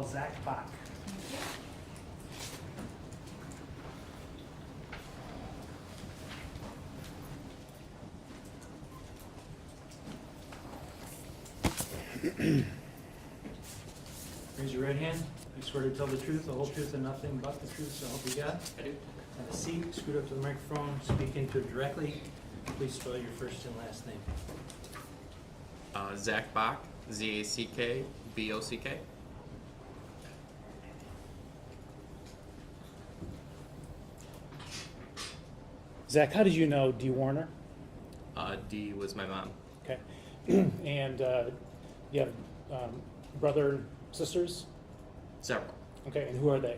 call Zack Bock. Raise your right hand. You swear to tell the truth, the whole truth, and nothing but the truth, so help you God? I do. Have a seat, scoot up to the microphone, speak into it directly. Please spell your first and last name. Zack Bock, Z-A-C-K-B-O-C-K. Zach, how did you know Dee Warner? Dee was my mom. Okay. And you have brother and sisters? Several. Okay, and who are they?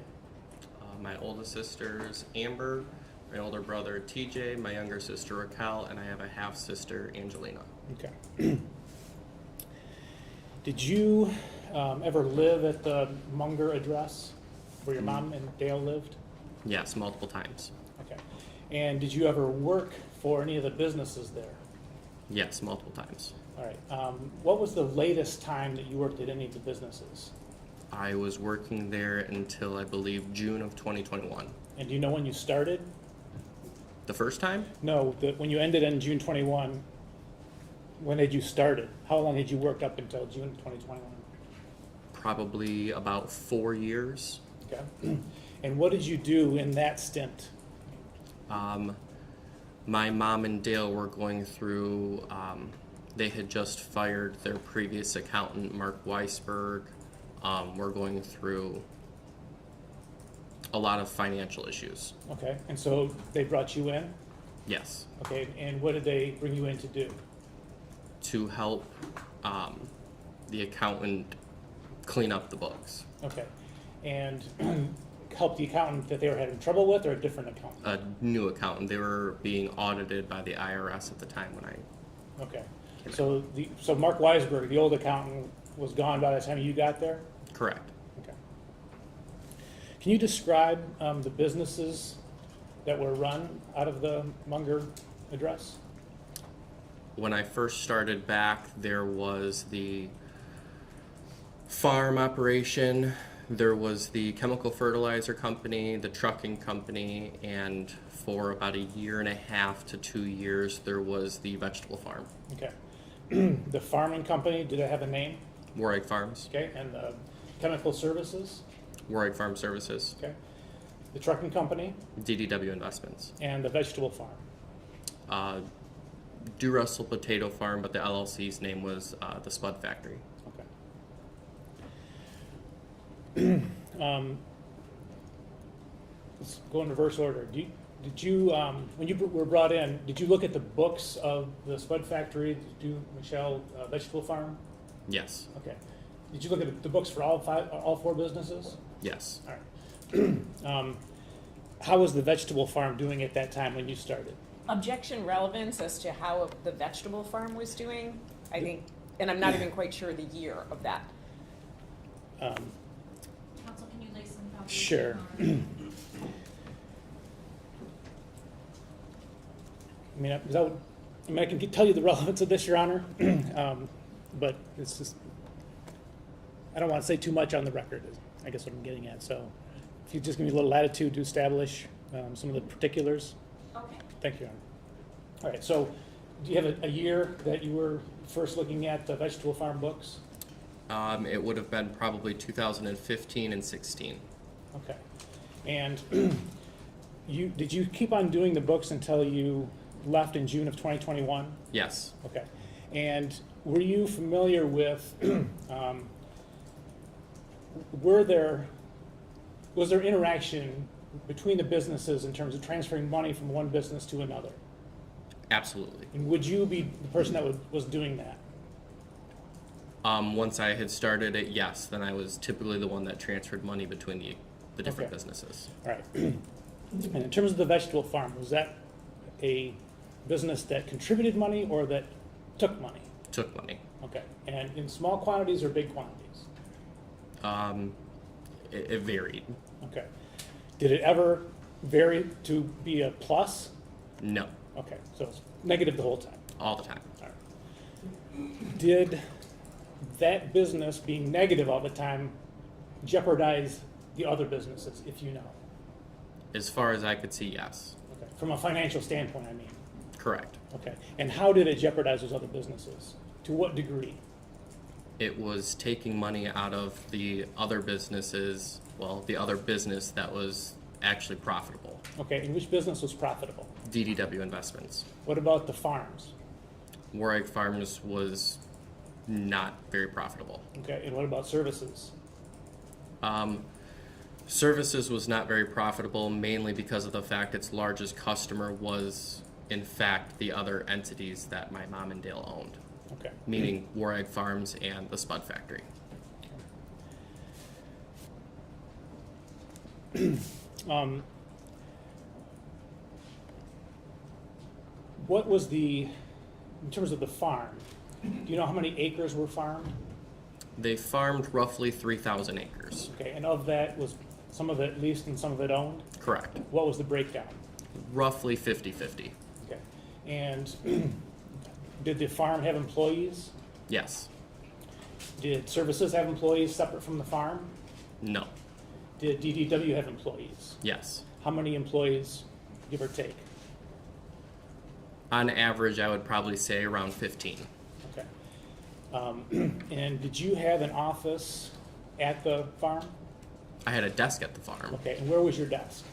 My oldest sister's Amber, my older brother TJ, my younger sister Raquel, and I have a half sister Angelina. Okay. Did you ever live at the Munger address where your mom and Dale lived? Yes, multiple times. Okay. And did you ever work for any of the businesses there? Yes, multiple times. All right. What was the latest time that you worked at any of the businesses? I was working there until I believe June of 2021. And do you know when you started? The first time? No, when you ended in June 21, when had you started? How long had you worked up until June 2021? Probably about 4 years. Okay. And what did you do in that stint? My mom and Dale were going through, they had just fired their previous accountant, Mark Weisberg. We're going through a lot of financial issues. Okay. And so they brought you in? Yes. Okay. And what did they bring you in to do? To help the accountant clean up the books. Okay. And help the accountant that they were having trouble with, or a different accountant? A new accountant. They were being audited by the IRS at the time when I... Okay. So Mark Weisberg, the old accountant, was gone by the time you got there? Correct. Okay. Can you describe the businesses that were run out of the Munger address? When I first started back, there was the farm operation, there was the chemical fertilizer company, the trucking company, and for about 1.5 to 2 years, there was the vegetable farm. Okay. The farming company, did it have a name? Warwick Farms. Okay. And the chemical services? Warwick Farm Services. Okay. The trucking company? DDW Investments. And the vegetable farm? Do Russell Potato Farm, but the LLC's name was the Spud Factory. Okay. Let's go in reverse order. Did you when you were brought in, did you look at the books of the Spud Factory, Michelle Vegetable Farm? Yes. Okay. Did you look at the books for all 4 businesses? Yes. All right. How was the vegetable farm doing at that time when you started? Objection relevance as to how the vegetable farm was doing, I think, and I'm not even quite sure the year of that. Council, can you lay some foundation Sure. on- I can tell you the relevance of this, Your Honor, but it's just, I don't want to say too much on the record, is I guess what I'm getting at. So if you just give me a little latitude to establish some of the particulars. Okay. Thank you, Your Honor. All right, so do you have a year that you were first looking at the vegetable farm books? It would have been probably 2015 and 16. Okay. And did you keep on doing the books until you left in June of 2021? Yes. Okay. And were you familiar with, was there interaction between the businesses in terms of transferring money from one business to another? Absolutely. And would you be the person that was doing that? Once I had started it, yes. Then I was typically the one that transferred money between the different Okay. businesses. All right. And in terms of the vegetable farm, was that a business that contributed money or that took money? Took money. Okay. And in small quantities or big quantities? It varied. Okay. Did it ever vary to be a plus? No. Okay. So it's negative the whole time. All the time. All right. Did that business being negative all the time jeopardize the other businesses, if you know? As far as I could see, yes. Okay. From a financial standpoint, I mean. Correct. Okay. And how did it jeopardize those other businesses? To what degree? It was taking money out of the other businesses, well, the other business that was actually profitable. Okay. And which business was profitable? DDW Investments. What about the farms? Warwick Farms was not very profitable. Okay. And what about services? Services was not very profitable, mainly because of the fact its largest customer was, in fact, the other entities that my mom and Dale owned, Okay. meaning Warwick Farms and the Spud Factory. What was in terms of the farm, do you know how many acres were farmed? They farmed roughly 3,000 acres. Okay, and of that, was some of it leased and some of it owned? Correct. What was the breakdown? Roughly 50-50. Okay, and did the farm have employees? Yes. Did services have employees separate from the farm? No. Did DDW have employees? Yes. How many employees, give or take? On average, I would probably say around 15. Okay. And did you have an office at the farm? I had a desk at the farm. Okay, and where was your desk?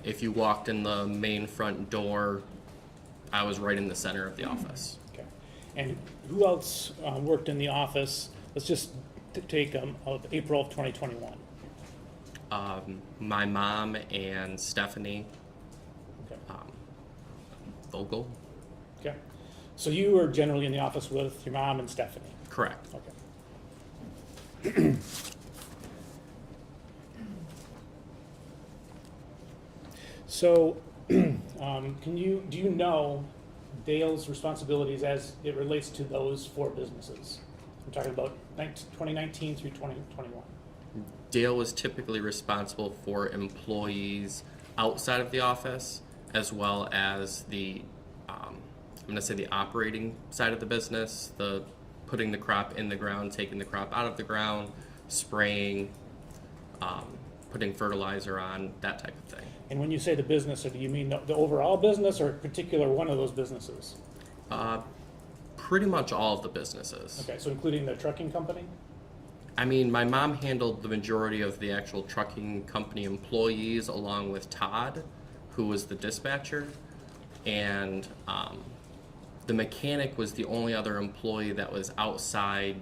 If you walked in the main front door, I was right in the center of the office. Okay. And who else worked in the office? Let's just take of April of 2021. My mom and Stephanie Okay. Vogel. Okay. So you were generally in the office with your mom and Stephanie? Correct. Okay. So, do you know Dale's responsibilities as it relates to those four businesses? I'm talking about 2019 through 2021. Dale was typically responsible for employees outside of the office, as well as the, I'm going to say the operating side of the business, the putting the crop in the ground, taking the crop out of the ground, spraying, putting fertilizer on, that type of thing. And when you say the business, do you mean the overall business or a particular one of those businesses? Pretty much all of the businesses. Okay, so including the trucking company? I mean, my mom handled the majority of the actual trucking company employees along with Todd, who was the dispatcher, and the mechanic was the only other employee that was outside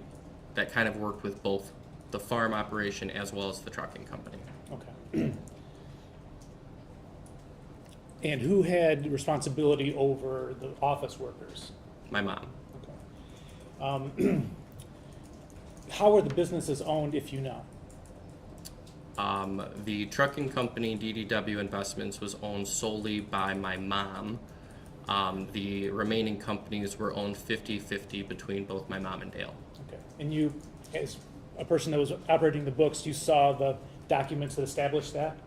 that kind of worked with both the farm operation as well as the trucking company. Okay. And who had responsibility over the office workers? My mom. Okay. How are the businesses owned, if you know? The trucking company, DDW Investments, was owned solely by my mom. The remaining companies were owned 50-50 between both my mom and Dale. Okay. And you, as a person that was operating the books, you saw the documents that established that?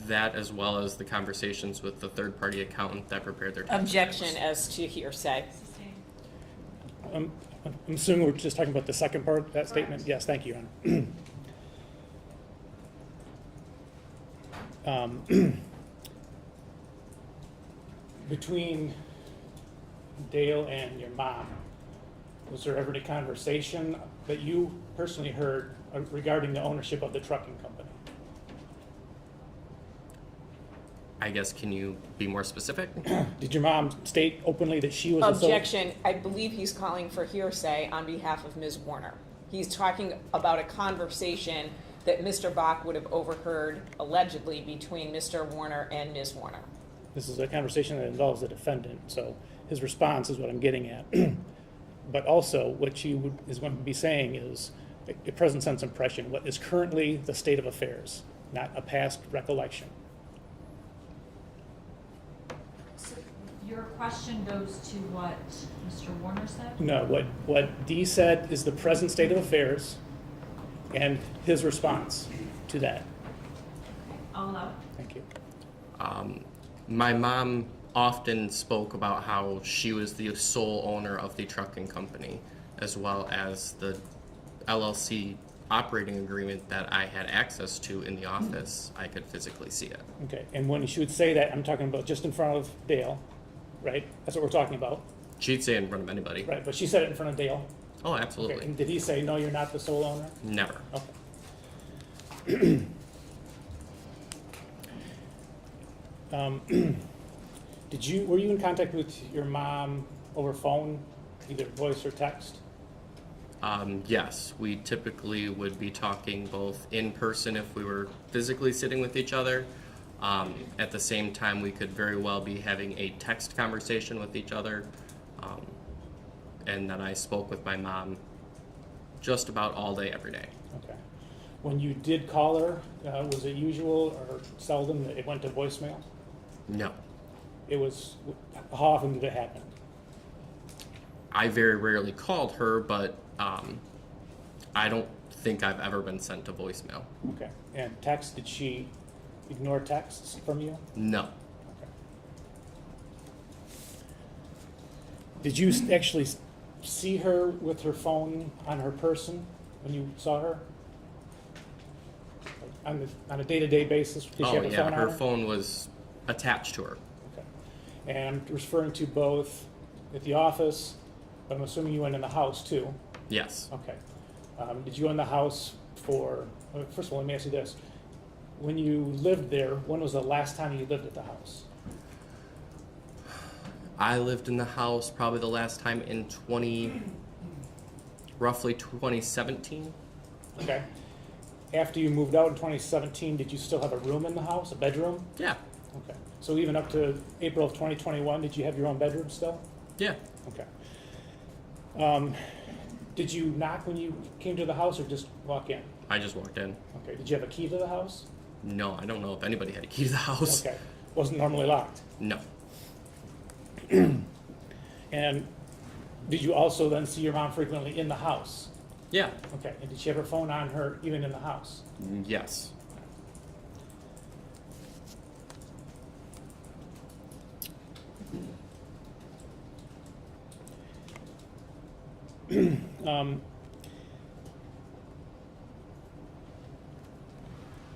That, as well as the conversations with the third-party accountant that prepared their tax Objection returns. as to hearsay. I'm assuming we're just talking about the second part of that statement? Yes, thank you, Honor. Between Dale and your mom, was there ever any conversation that you personally heard regarding the ownership of the trucking company? I guess, can you be more specific? Did your mom state openly that she was a sole? Objection, I believe he's calling for hearsay on behalf of Ms. Warner. He's talking about a conversation that Mr. Bock would have overheard allegedly between Mr. Warner and Ms. Warner. This is a conversation that involves the defendant, so his response is what I'm getting at. But also, what she is going to be saying is a present sense impression, what is currently the state of affairs, not a past recollection. So your question goes to what Mr. Warner said? No, what Dee said is the present state of affairs and his response to that. Okay, I'll allow it. Thank you. My mom often spoke about how she was the sole owner of the trucking company, as well as the LLC operating agreement that I had access to in the office, I could physically see it. Okay, and when she would say that, I'm talking about just in front of Dale, right? That's what we're talking about, She'd say it in front of anybody. right? But she said it in front of Dale. Oh, Okay, absolutely. and did he say, no, you're not the sole owner? Never. Okay. Were you in contact with your mom over phone, either voice or text? Yes, we typically would be talking both in person if we were physically sitting with each other. At the same time, we could very well be having a text conversation with each other. And then I spoke with my mom just about all day, every day. Okay. When you did call her, was it usual or seldom that it went to voicemail? No. It was, how often did it happen? I very rarely called her, but I don't think I've ever been sent to voicemail. Okay. And text, did she ignore texts from you? No. Okay. Did you actually see her with her phone on her person when you saw her? Like on a day-to-day basis? Did she Oh have a yeah, phone on her phone was attached to her. Okay. And I'm referring to both at the office, but I'm assuming you went in the house too. Yes. Okay. Did you go in the house first of all, let me ask you this. When you lived there, when was the last time you lived at the house? I lived in the house probably the last time in roughly 2017. Okay. After you moved out in 2017, did you still have a room in the house, a bedroom? Yeah. Okay. So even up to April of 2021, did you have your own bedroom still? Yeah. Okay. Did you knock when you came to the house or just walk in? I just walked in. Okay. Did you have a key to the house? No, I don't know if anybody had a key to the house. Okay. Wasn't normally locked. No. And did you also then see your mom frequently in the house? Yeah. Okay. And did she have her phone on her even in the house? Yes.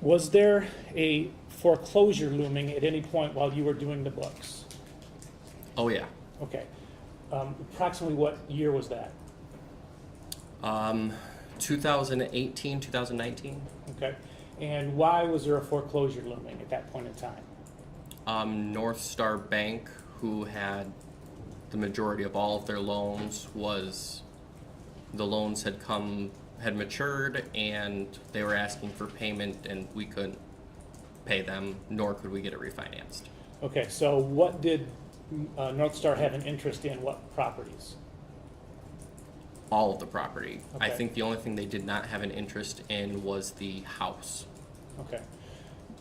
Was there a foreclosure looming at any point while you were doing the books? Oh yeah. Okay. Approximately what year was that? 2018, 2019. Okay. And why was there a foreclosure looming at that point in time? North Star Bank, who had the majority of all of their loans, the loans had matured and they were asking for payment and we couldn't pay them, nor could we get it refinanced. Okay, so what did North Star have an interest in? What properties? All of the property. I Okay. think the only thing they did not have an interest in was the house. Okay.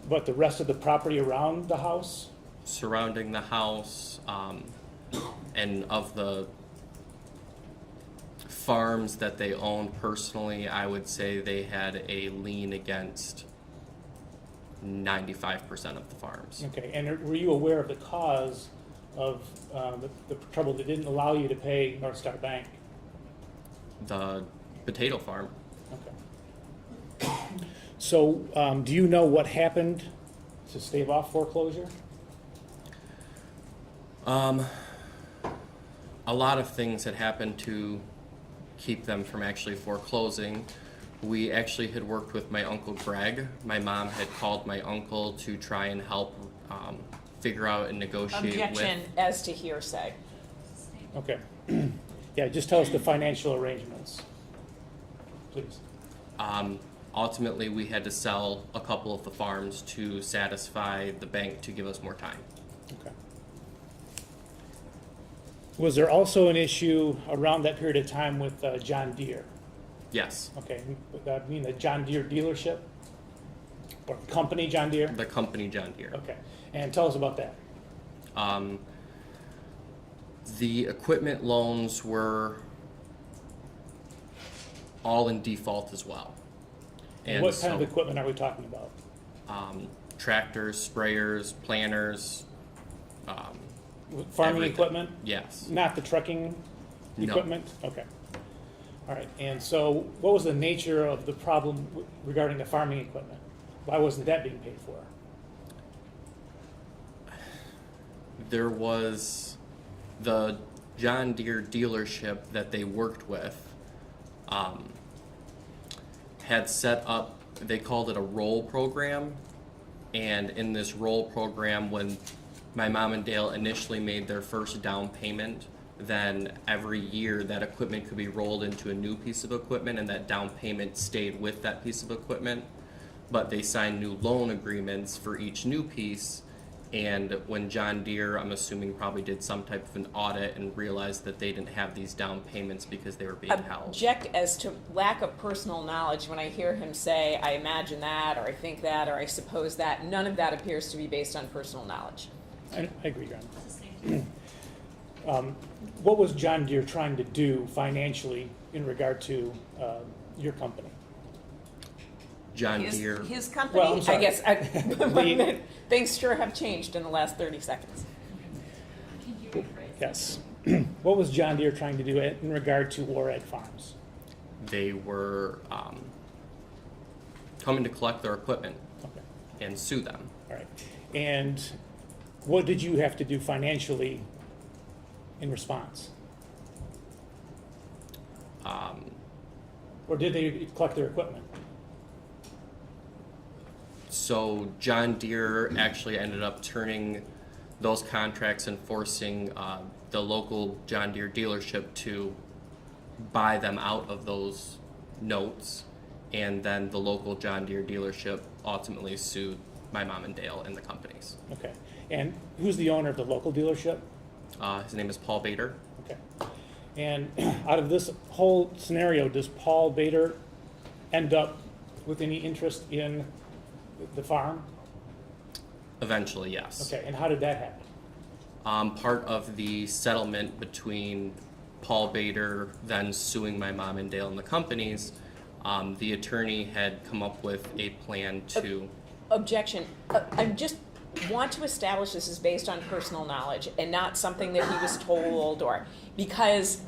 But the rest of the property around the house? Surrounding the house, and of the farms that they owned personally, I would say they had a lien against 95% of the farms. Okay, and were you aware of the cause of the trouble that didn't allow you to pay North Star Bank? The potato farm. Okay. So, do you know what happened to stave off foreclosure? A lot of things had happened to keep them from actually foreclosing. We actually had worked with my Uncle Greg. My mom had called my uncle to try and help figure out and negotiate Objection with. as to hearsay. Okay. Yeah, just tell us the financial arrangements, please. Ultimately, we had to sell a couple of the farms to satisfy the bank to give us more time. Okay. Was there also an issue around that period of time with John Deere? Yes, Okay, would that mean the John Deere dealership? Or company John Deere? the company John Deere. Okay, and tell us about that. The equipment loans were all in default as well. And What kind of so, equipment are we talking about? tractors, sprayers, planters, Farming everything. equipment? Yes. Not the trucking No. equipment? Okay. All right, and so what was the nature of the problem regarding the farming equipment? Why wasn't that being paid for? There was the John Deere dealership that they worked with had set up, they called it a roll program, and in this roll program, when my mom and Dale initially made their first down payment, then every year that equipment could be rolled into a new piece of equipment, and that down payment stayed with that piece of equipment. But they signed new loan agreements for each new piece, and when John Deere, I'm assuming, probably did some type of an audit and realized that they didn't have these down payments because they were being held. Object as to lack of personal knowledge when I hear him say, I imagine that, or I think that, or I suppose that. None of that appears to be based on personal knowledge. I agree, Your It's the same. Honor. What was John Deere trying to do financially in regard to your company? John Deere, His company, Well, I'm sorry. I guess, things sure have changed in the last 30 seconds. Can you rephrase? Yes. What was John Deere trying to do in regard to Warhead Farms? they were coming to collect their equipment Okay, and sue them. all right. And what did you have to do financially in response? Or did they collect their equipment? So John Deere actually ended up turning those contracts and forcing the local John Deere dealership to buy them out of those notes, and then the local John Deere dealership ultimately sued my mom and Dale and the companies. Okay. And who's the owner of the local dealership? His name is Paul Bader. Okay. And out of this whole scenario, does Paul Bader end up with any interest in the farm? Eventually, yes. Okay, and how did that happen? Part of the settlement between Paul Bader then suing my mom and Dale and the companies, the attorney had come up with a plan to. Objection. I just want to establish this is based on personal knowledge and not something that he was told, or because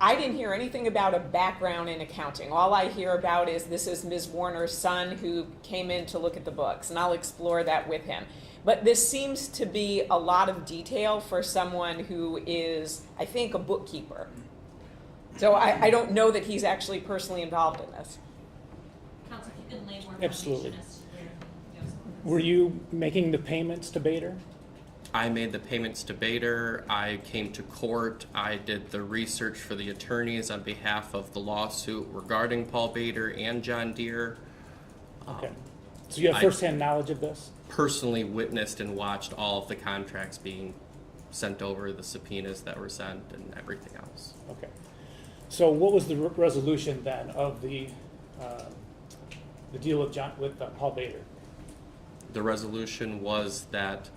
I didn't hear anything about a background in accounting. All I hear about is this is Ms. Warner's son who came in to look at the books, and I'll explore that with him. But this seems to be a lot of detail for someone who is, I think, a bookkeeper. So I don't know that he's actually personally involved in this. Counsel, if you can lay more Absolutely. foundation as to where, you know, Were you making the payments to Bader? I made the payments to Bader. I came to court. I did the research for the attorneys on behalf of the lawsuit regarding Paul Bader and John Deere. Okay. So you have firsthand knowledge of this? Personally witnessed and watched all of the contracts being sent over, the subpoenas that were sent, and everything else. Okay. So what was the resolution then of the deal with Paul Bader? The resolution was that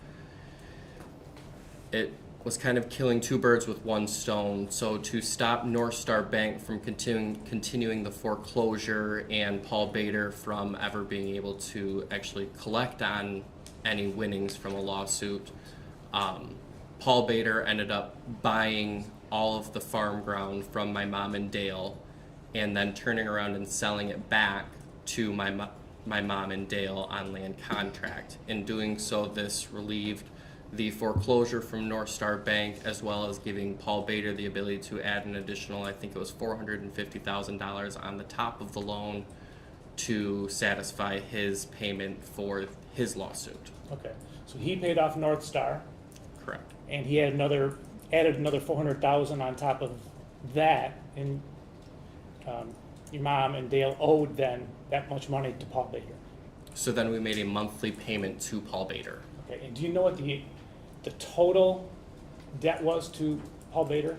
it was kind of killing two birds with one stone. So to stop North Star Bank from continuing the foreclosure and Paul Bader from ever being able to actually collect on any winnings from a lawsuit, Paul Bader ended up buying all of the farm ground from my mom and Dale, and then turning around and selling it back to my mom and Dale on land contract. In doing so, this relieved the foreclosure from North Star Bank, as well as giving Paul Bader the ability to add an additional, I think it was $450,000 on the top of the loan to satisfy his payment for his lawsuit. Okay. So he paid off North Star, Correct. and he had added another $400,000 on top of that, and your mom and Dale owed then that much money to Paul Bader. So then we made a monthly payment to Paul Bader. Okay. And do you know what the total debt was to Paul Bader?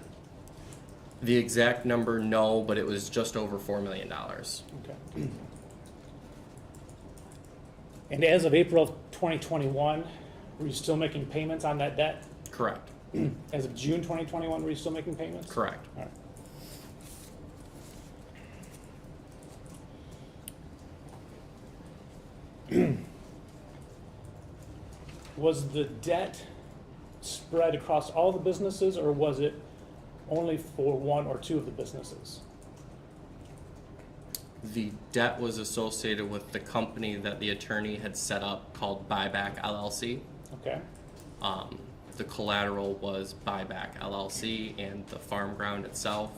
The exact number, no, but it was just over $4 million. Okay. And as of April of 2021, were you still making payments on that debt? Correct. As of June 2021, were you still making payments? Correct. All right. Was the debt spread across all the businesses, or was it only for one or two of the businesses? The debt was associated with the company that the attorney had set up called Buyback LLC. Okay, The collateral was Buyback LLC and the farm ground itself.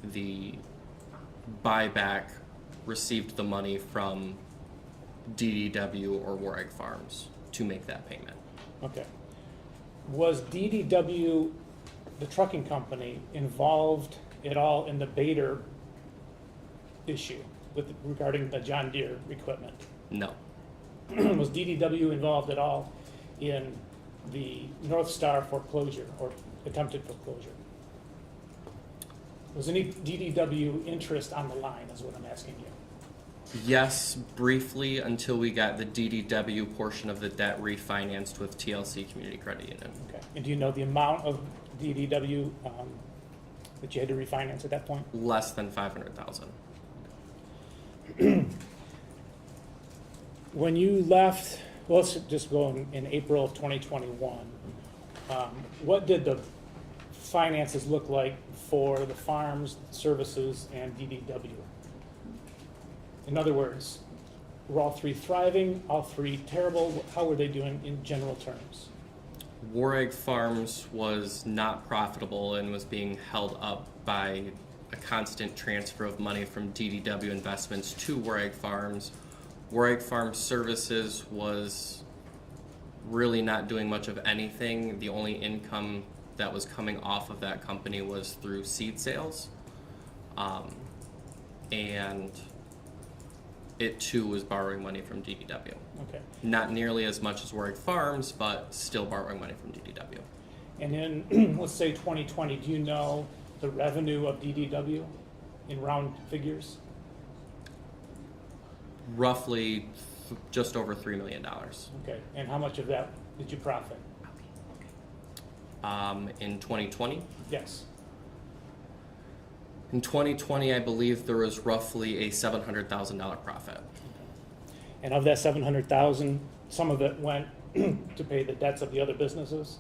The Buyback received the money from DDW or Warwick Farms to make that payment. okay. Was DDW, the trucking company, involved at all in the Bader issue regarding the John Deere equipment? No, Was DDW involved at all in the North Star foreclosure or attempted foreclosure? Was any DDW interest on the line, is what I'm asking you? yes, briefly until we got the DDW portion of the debt refinanced with TLC Community Credit Union. Okay. And do you know the amount of DDW that you had to refinance at that point? Less than 500,000. When you left, well, let's just go in April of 2021, what did the finances look like for the farms, services, and DDW? In other words, were all three thriving, all three terrible? How were they doing in general terms? Warwick Farms was not profitable and was being held up by a constant transfer of money from DDW Investments to Warwick Farms. Warwick Farms Services was really not doing much of anything. The only income that was coming off of that company was through seed sales. And it too was borrowing money from DDW. Okay. Not nearly as much as Warwick Farms, but still borrowing money from DDW. And in, let's say 2020, do you know the revenue of DDW in round figures? Roughly just over $3 million. Okay. And how much of that did you profit? In 2020? Yes. In 2020, I believe there was roughly a $700,000 profit. And of that 700,000, some of it went to pay the debts of the other businesses?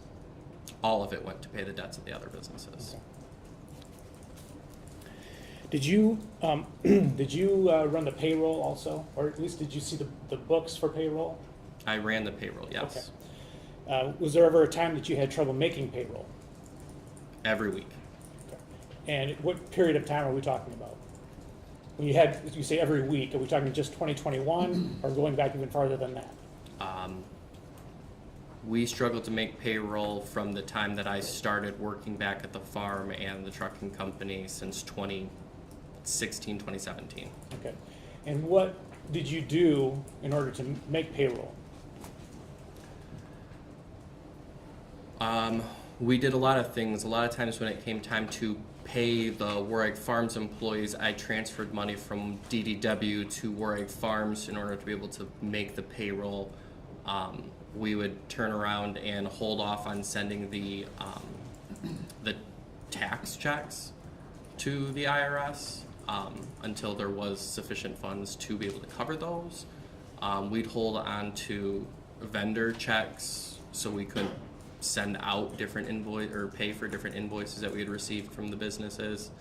All of it went to pay the debts of the other businesses. Did you run the payroll also, or at least did you see the books for payroll? I ran the payroll, yes. Okay. Was there ever a time that you had trouble making payroll? Every week. Okay. And what period of time are we talking about? When you say every week, are we talking just 2021 or going back even farther than that? We struggled to make payroll from the time that I started working back at the farm and the trucking company since 2016, 2017. Okay. And what did you do in order to make payroll? We did a lot of things. A lot of times when it came time to pay the Warwick Farms employees, I transferred money from DDW to Warwick Farms in order to be able to make the payroll. We would turn around and hold off on sending the tax checks to the IRS until there was sufficient funds to be able to cover those. We'd hold on to vendor checks so we could send out different invoice or pay for different invoices that we had received from the businesses.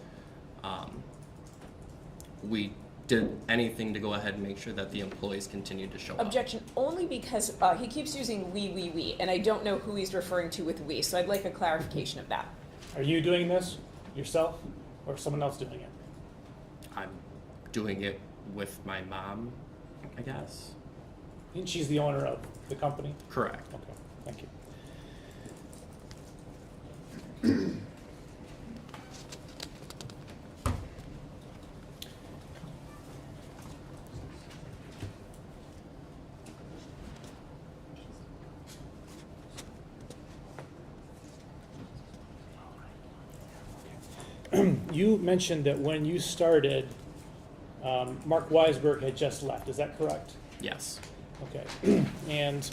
We did anything to go ahead and make sure that the employees continued to show up. Objection, only because he keeps using we, and I don't know who he's referring to with we, so I'd like a clarification of that. Are you doing this yourself or someone else doing it? I'm doing it with my mom, I guess. And she's the owner of the company? Correct. Okay, thank you. You mentioned that when you started, Mark Weisberg had just left. Is that correct? Yes. Okay. And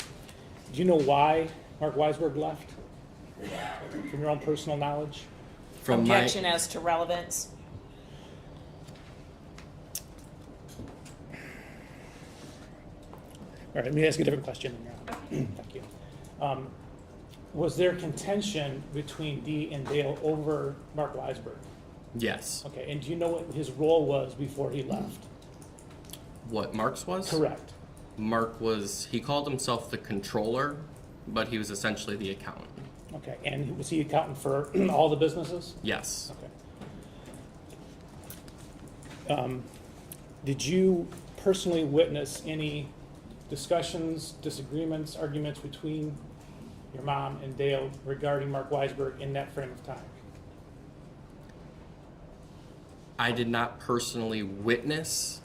do you know why Mark Weisberg left? From your own personal knowledge? From Objection as to relevance. All right, let me ask you a different question. Thank you. Was there contention between Dee and Dale over Mark Weisberg? Yes. Okay, and do you know what his role was before he left? What Mark's was? Correct. Mark was, he called himself the controller, but he was essentially the accountant. Okay, and was he accountant for all the businesses? Yes. Okay. Did you personally witness any discussions, disagreements, arguments between your mom and Dale regarding Mark Weisberg in that frame of time? I did not personally witness.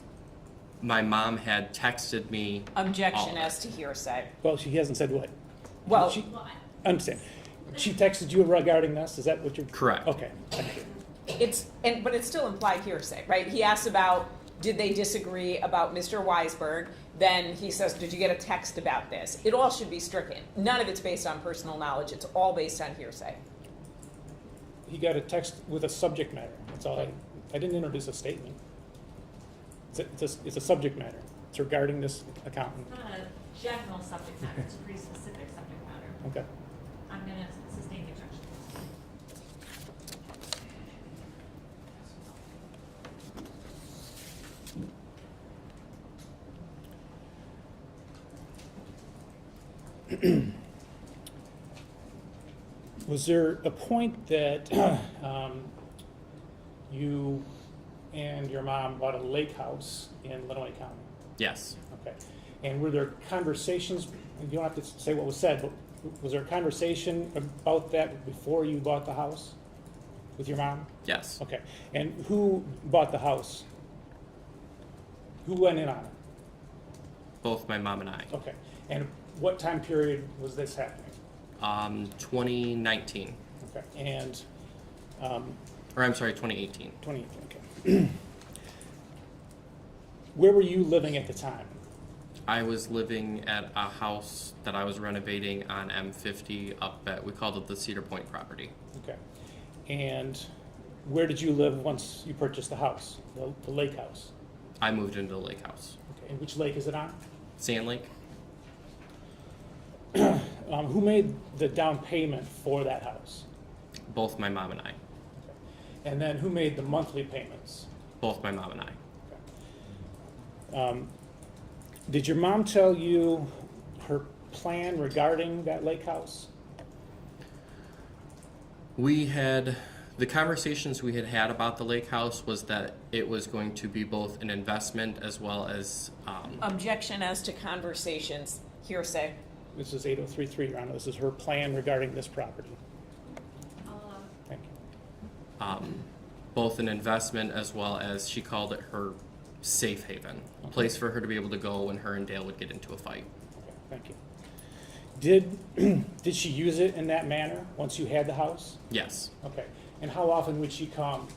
My mom had texted me. Objection all as to hearsay. Well, she hasn't said what. Well, She, I understand. She texted you regarding this? Is that what you're? Correct. Okay, thank you. but it's still implied hearsay, right? He asked about, did they disagree about Mr. Weisberg? Then he says, did you get a text about this? It all should be stricken. None of it's based on personal knowledge. It's all based on hearsay. He got a text with a subject matter. That's all. I didn't introduce a statement. It's a subject matter. It's regarding this accountant. It's not a general subject matter, it's a pretty specific subject matter. Okay. I'm gonna sustain the objection. Was there a point that you and your mom bought a lake house in Lenawee County? Yes. Okay. And were there conversations, and you don't have to say what was said, but was there a conversation about that before you bought the house with your mom? Yes. Okay. And who bought the house? Who went in on it? Both my mom and I. Okay. And what time period was this happening? 2019. Okay. And Or I'm sorry, 2018. 2018, okay. Where were you living at the time? I was living at a house that I was renovating on M50 up at, we called it the Cedar Point property. Okay. And where did you live once you purchased the house, the lake house? I moved into the lake house. Okay. And which lake is it on? Sand Lake? Who made the down payment for that house? Both my mom and I. And then who made the monthly payments? Both my mom and I. Did your mom tell you her plan regarding that lake house? We had, the conversations we had had about the lake house was that it was going to be both an investment as well as, Objection as to conversations, hearsay. This is 8033, Your Honor. This is her plan regarding this property. Thank you. both an investment as well as, she called it her safe haven, a place for her to be able to go when her and Dale would get into a fight. Okay, thank you. Did she use it in that manner once you had the house? Yes. Okay. And how often would she come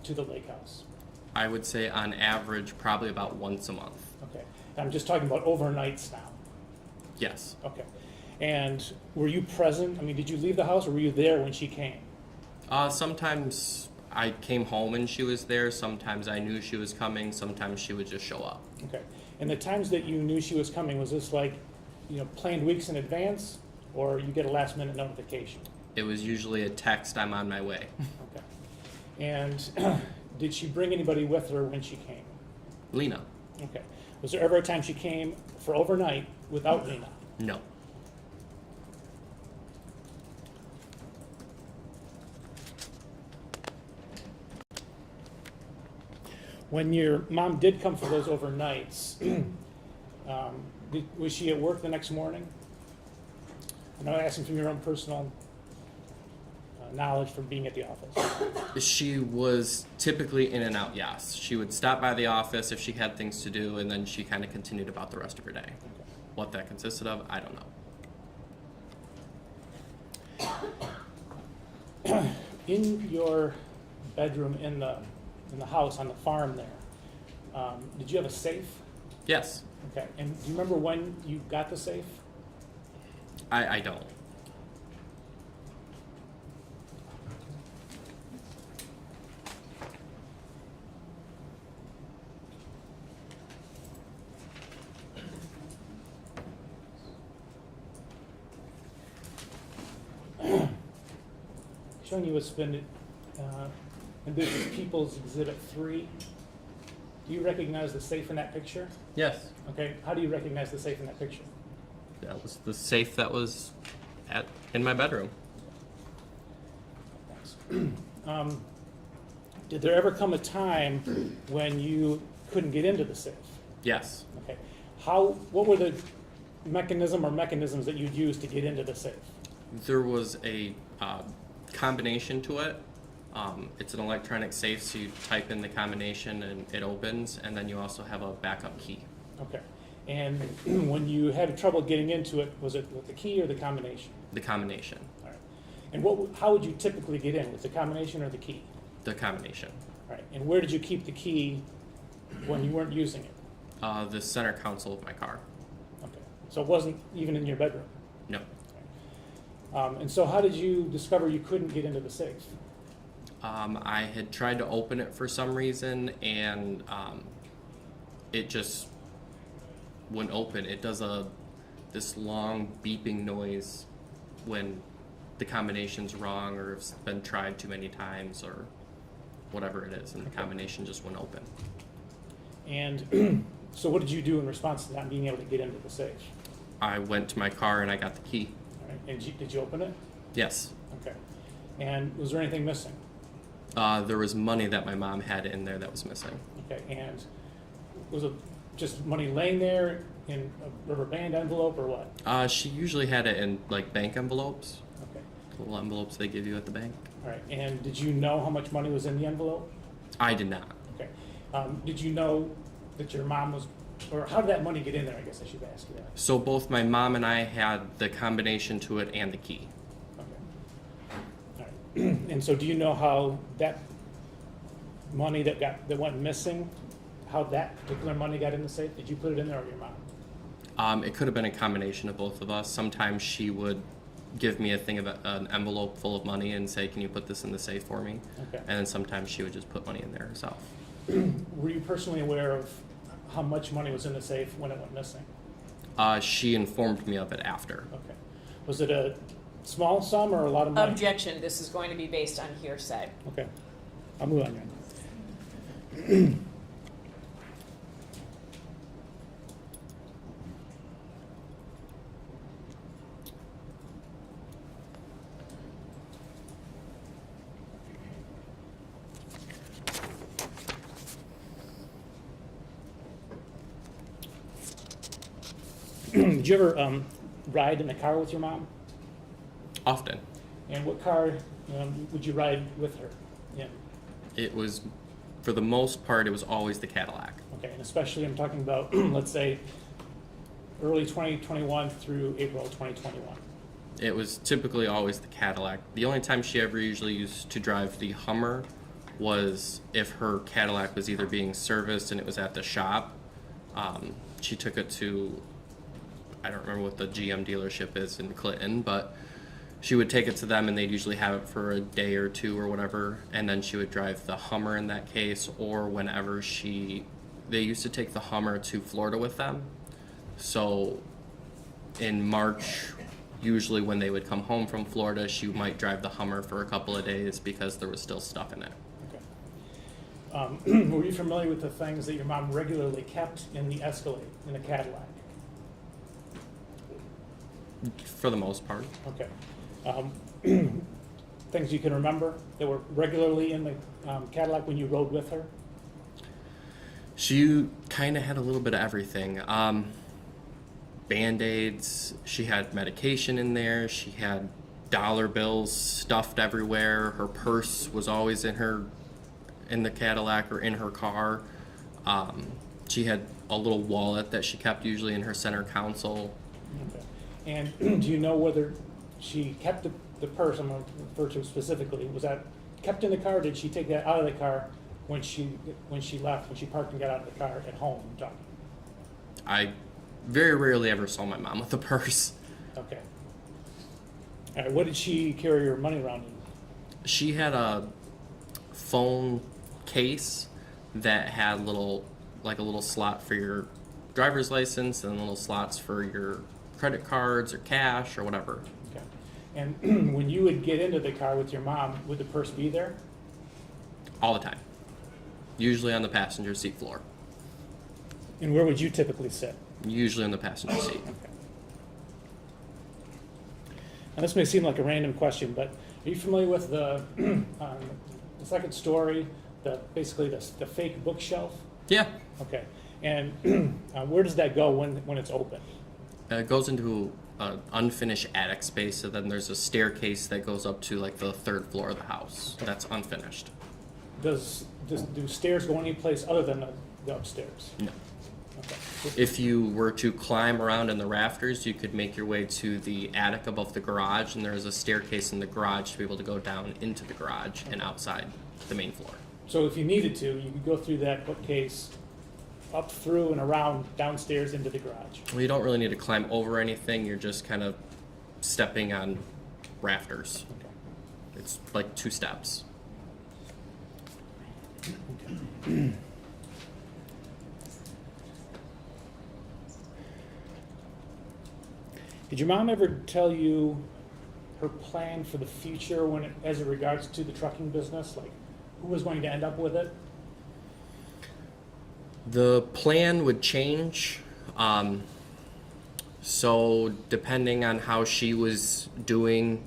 to the lake house? I would say on average, probably about once a month. Okay. And I'm just talking about overnights now. Yes. Okay. And were you present? I mean, did you leave the house or were you there when she came? Sometimes I came home and she was there. Sometimes I knew she was coming. Sometimes she would just show up. Okay. And the times that you knew she was coming, was this like, planned weeks in advance, or you get a last minute notification? It was usually a text, I'm on my way. Okay. And did she bring anybody with her when she came? Lena? Okay. Was there ever a time she came for overnight without Lena? No. When your mom did come for those overnights, was she at work the next morning? I'm not asking from your own personal knowledge from being at the office. She was typically in and out, yes. She would stop by the office if she had things to do, and then she kind of continued about the rest of her day. Okay. What that consisted of, I don't know. In your bedroom in the house on the farm there, did you have a safe? Yes. Okay. And do you remember when you got the safe? I don't. Showing you what's been in this is People's Exhibit 3. Do you recognize the safe in that picture? Yes. Okay, how do you recognize the safe in that picture? That was the safe that was in my bedroom. Thanks. Did there ever come a time when you couldn't get into the safe? Yes. Okay. What were the mechanisms that you'd use to get into the safe? There was a combination to it. It's an electronic safe, so you type in the combination and it opens, and then you also have a backup key. Okay. And when you had trouble getting into it, was it with the key or the combination? The combination. All right. And how would you typically get in, with the combination or the key? The combination. All right. And where did you keep the key when you weren't using it? The center console of my car. Okay. So it wasn't even in your bedroom? No. And so how did you discover you couldn't get into the safe? I had tried to open it for some reason, and it just wouldn't open. It does this long beeping noise when the combination's wrong or it's been tried too many times or whatever it is, and the combination just wouldn't open. And so what did you do in response to not being able to get into the safe? I went to my car and I got the key. All right. And did you open it? Yes. Okay. And was there anything missing? There was money that my mom had in there that was missing. Okay. And was it just money laying there in a rubber band envelope or what? She usually had it in like bank envelopes, Okay. little envelopes they give you at the bank. All right. And did you know how much money was in the envelope? I did not. Okay. Did you know that your mom was, or how did that money get in there? I guess I should ask you that. So both my mom and I had the combination to it and the key. Okay. All right. And so do you know how that money that went missing, how that particular money got in the safe? Did you put it in there or your mom? It could have been a combination of both of us. Sometimes she would give me a thing of an envelope full of money and say, "Can you put this in the safe for me?" Okay. And then sometimes she would just put money in there herself. Were you personally aware of how much money was in the safe when it went missing? She informed me of it after. Okay. Was it a small sum or a lot of money? Objection, this is going to be based on hearsay. Okay. I'll move on then. Did you ever ride in the car with your mom? Often. And what car would you ride with her in? It was, for the most part, it was always the Cadillac. Okay, and especially I'm talking about, let's say, early 2021 through April 2021. It was typically always the Cadillac. The only time she ever usually used to drive the Hummer was if her Cadillac was either being serviced and it was at the shop. She took it to, I don't remember what the GM dealership is in Clinton, but she would take it to them and they'd usually have it for a day or two or whatever, and then she would drive the Hummer in that case, or whenever they used to take the Hummer to Florida with them. So in March, usually when they would come home from Florida, she might drive the Hummer for a couple of days because there was still stuff in it. Okay. Were you familiar with the things that your mom regularly kept in the Escalade, in the Cadillac? For the most part. Okay. Things you can remember that were regularly in the Cadillac when you rode with her? She kind of had a little bit of everything. Band-Aids, she had medication in there, she had dollar bills stuffed everywhere, her purse was always in the Cadillac or in her car. She had a little wallet that she kept usually in her center console. Okay. And do you know whether she kept the purse, I'm going to refer to specifically, was that kept in the car, or did she take that out of the car when she left, when she parked and got out of the car at home? I very rarely ever saw my mom with a purse. Okay. All right, what did she carry her money around in? She had a phone case that had a little slot for your driver's license and little slots for your credit cards or cash or whatever. Okay. And when you would get into the car with your mom, would the purse be there? All the time. Usually on the passenger seat floor. And where would you typically sit? Usually in the passenger seat. Okay. Now, this may seem like a random question, but are you familiar with the second story, basically the fake bookshelf? Yeah. Okay. And where does that go when it's open? It goes into an unfinished attic space, so then there's a staircase that goes up to like the third floor of the house. That's unfinished. Do stairs go any place other than the upstairs? No. Okay. If you were to climb around in the rafters, you could make your way to the attic above the garage, and there's a staircase in the garage to be able to go down into the garage and outside the main floor. So if you needed to, you could go through that bookcase, up through and around downstairs into the garage. Well, you don't really need to climb over anything. You're just kind of stepping on rafters. Okay. It's like 2 steps. Did your mom ever tell you her plan for the future as it regards to the trucking business? Like, who was going to end up with it? The plan would change. So depending on how she was doing,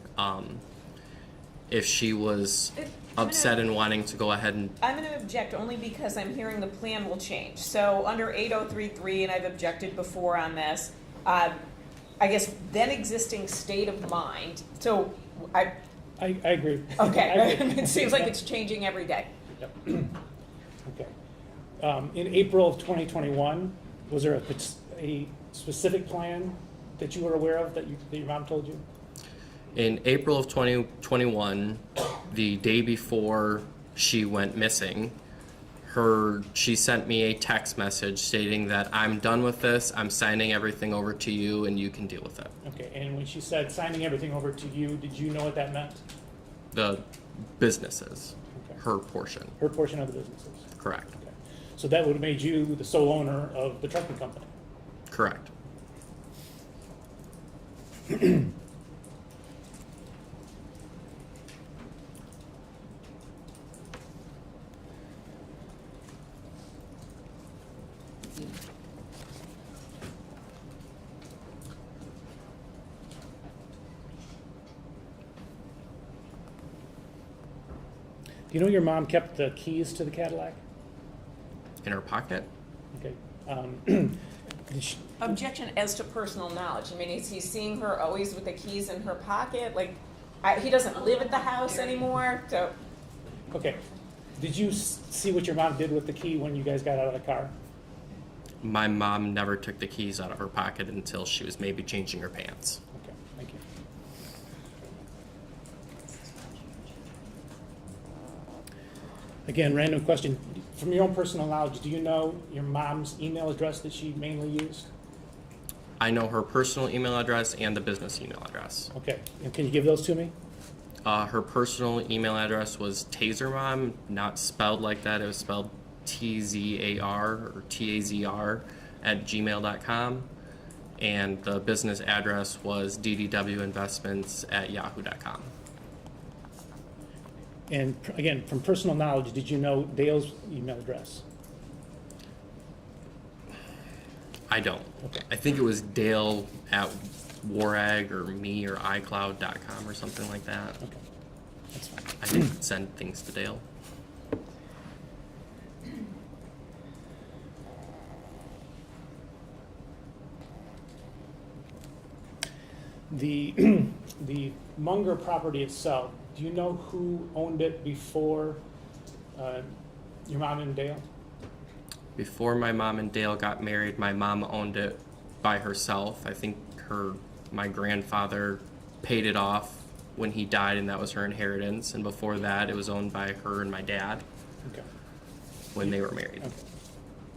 if she was upset and wanting to go ahead and I'm going to object only because I'm hearing the plan will change. So under 8033, and I've objected before on this, I guess then existing state of mind. So I agree. okay, I agree. it seems like it's changing every day. Yep. Okay. In April of 2021, was there a specific plan that you were aware of that your mom told you? in April of 2021, the day before she went missing, she sent me a text message stating that I'm done with this, I'm signing everything over to you, and you can deal with it. Okay, and when she said signing everything over to you, did you know what that meant? The businesses, Okay. her portion, Her portion of the businesses. correct, Okay. So that would have made you the sole owner of the trucking company. correct. Do you know your mom kept the keys to the Cadillac? In her pocket? Okay. Did she, Objection as to personal knowledge. I mean, is he seeing her always with the keys in her pocket? Like, he doesn't live at the house anymore, so. okay. Did you see what your mom did with the key when you guys got out of the car? My mom never took the keys out of her pocket until she was maybe changing her pants. Okay, thank you. Again, random question. From your own personal knowledge, do you know your mom's email address that she mainly used? I know her personal email address and the business email address. Okay, and can you give those to me? Her personal email address was tasermom, not spelled like that. It was spelled Tzar or Tazr at gmail.com. And the business address was ddwinvestments at yahoo.com. And again, from personal knowledge, did you know Dale's email address? I don't. Okay. I think it was Dale at Warag or me or iCloud.com or something like that. Okay, that's fine. I didn't send things to Dale. The the Munger property itself, do you know who owned it before your mom and Dale? Before my mom and Dale got married, my mom owned it by herself. I think my grandfather paid it off when he died, and that was her inheritance. And before that, it was owned by her and my dad Okay. when they were married. Okay.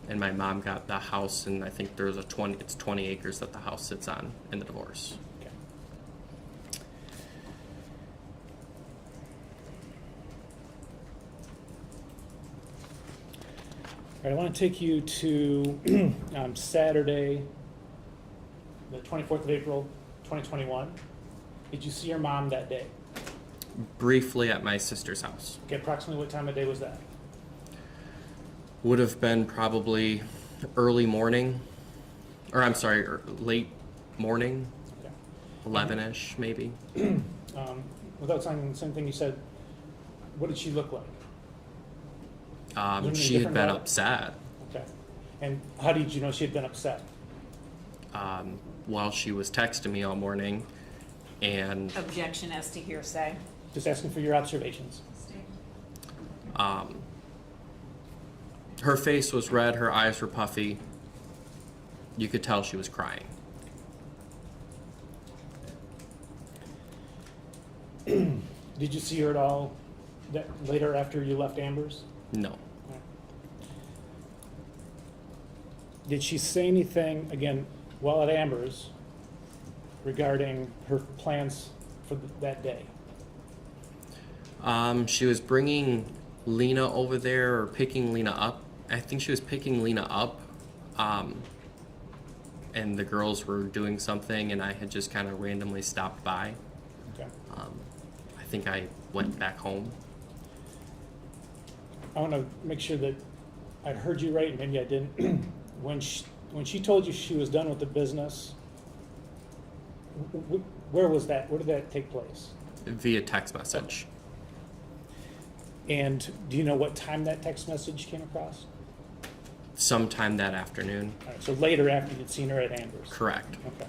And my mom got the house, and I think there's it's 20 acres that the house sits on in the divorce. Okay. All right, I want to take you to Saturday, the 24th of April, 2021. Did you see your mom that day? Briefly at my sister's house. Okay, approximately what time of day was that? Would have been probably early morning, or I'm sorry, late morning, Okay. 11-ish maybe. Without saying the same thing you said, what did she look like? Anything She had different been about it? upset. Okay. And how did you know she had been upset? While she was texting me all morning, and Objection as to hearsay. Just asking for your observations. her face was red, her eyes were puffy. You could tell she was crying. Did you see her at all that later after you left Amber's? No. Did she say anything, again, while at Amber's, regarding her plans for that day? She was bringing Lena over there, or picking Lena up. I think she was picking Lena up. And the girls were doing something, and I had just kind of randomly stopped by. Okay. I think I went back home. I want to make sure that I heard you right, and maybe I didn't. When she told you she was done with the business, where was that? Where did that take place? Via text message. And do you know what time that text message came across? Sometime that afternoon. All right, so later after you'd seen her at Amber's. Correct. Okay.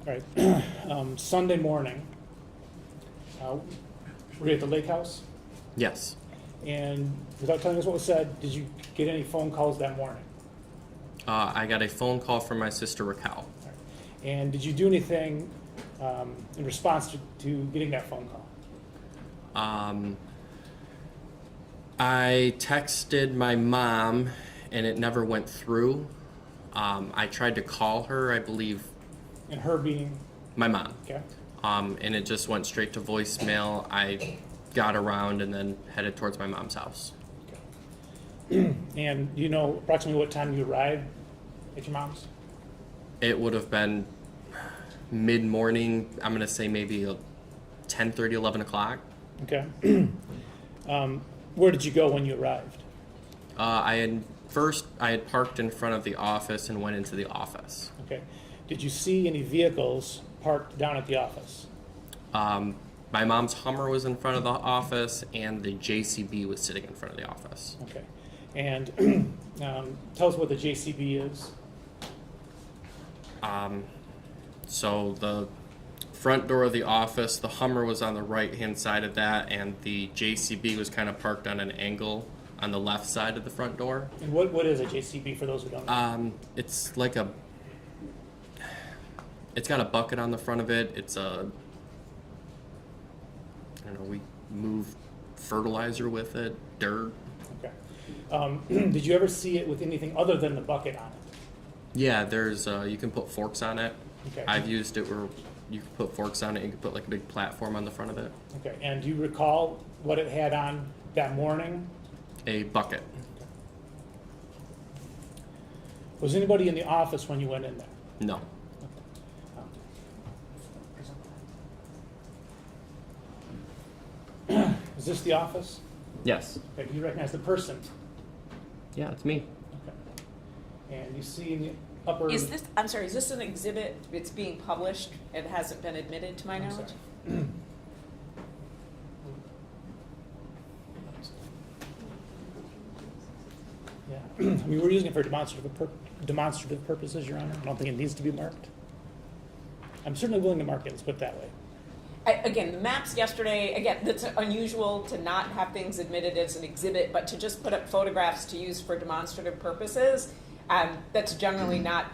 All right. Sunday morning, were you at the lake house? Yes. And without telling us what was said, did you get any phone calls that morning? I got a phone call from my sister Raquel. All right. And did you do anything in response to getting that phone call? I texted my mom, and it never went through. I tried to call her, I believe, And her being, my mom. okay? And it just went straight to voicemail. I got around and then headed towards my mom's house. And do you know approximately what time you arrived at your mom's? It would have been mid-morning. I'm going to say maybe 10:30, 11 o'clock. Okay. Where did you go when you arrived? I had parked in front of the office and went into the office. Okay. Did you see any vehicles parked down at the office? My mom's Hummer was in front of the office, and the JCB was sitting in front of the office. Okay. And tell us what the JCB is. So the front door of the office, the Hummer was on the right-hand side of that, and the JCB was kind of parked on an angle on the left side of the front door. And what is a JCB for those who don't know? It's like it's got a bucket on the front of it. It's we move fertilizer with it, dirt. Okay. Did you ever see it with anything other than the bucket on it? Yeah, there's you can put forks on it. Okay. I've used it where you can put forks on it. You can put like a big platform on the front of it. Okay. And do you recall what it had on that morning? A bucket. Was anybody in the office when you went in there? No. Is this the office? Yes. Okay. Do you recognize the person? Yeah, it's me. Okay. And you see in the upper. Is this, I'm sorry, is this an exhibit? It's being published? It hasn't been admitted to my I'm knowledge? sorry. Yeah, I mean, we're using it for demonstrative purposes, Your Honor. I don't think it needs to be marked. I'm certainly willing to mark it, let's put it that way. Again, the maps yesterday, again, that's unusual to not have things admitted as an exhibit, but to just put up photographs to use for demonstrative purposes, that's generally not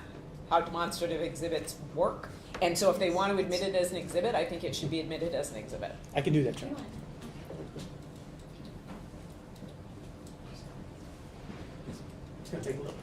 how demonstrative exhibits work. And so if they want to admit it as an exhibit, I think it should be admitted as an exhibit. I can do that, Your Honor. It's gonna take a little bit.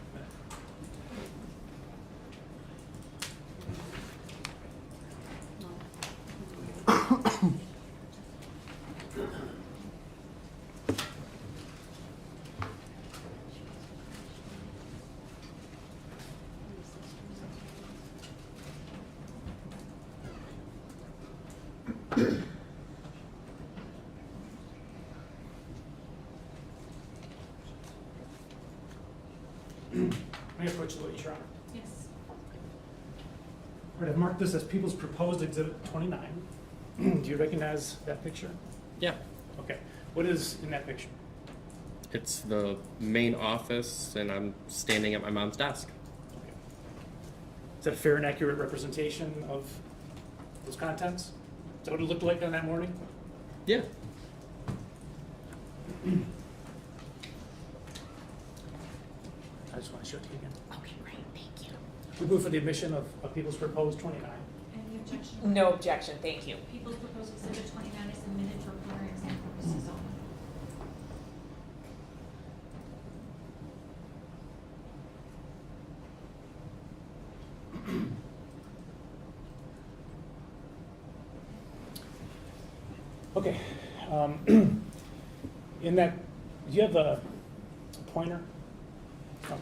May I approach the witness, Your Honor? Yes. All right, I've marked this as People's Proposed Exhibit 29. Do you recognize that picture? Yeah. Okay. What is in that picture? It's the main office, and I'm standing at my mom's desk. Okay. Is that a fair and accurate representation of those contents? Is that what it looked like on that morning? Yeah. I just want to show it to you again. Okay, great, thank you. We move for the admission of People's Proposed 29. Any objection? No objection, thank you. People's proposed exhibit 29 is submitted for preliminary exam purposes only. Okay. In that, do you have a pointer? Oh.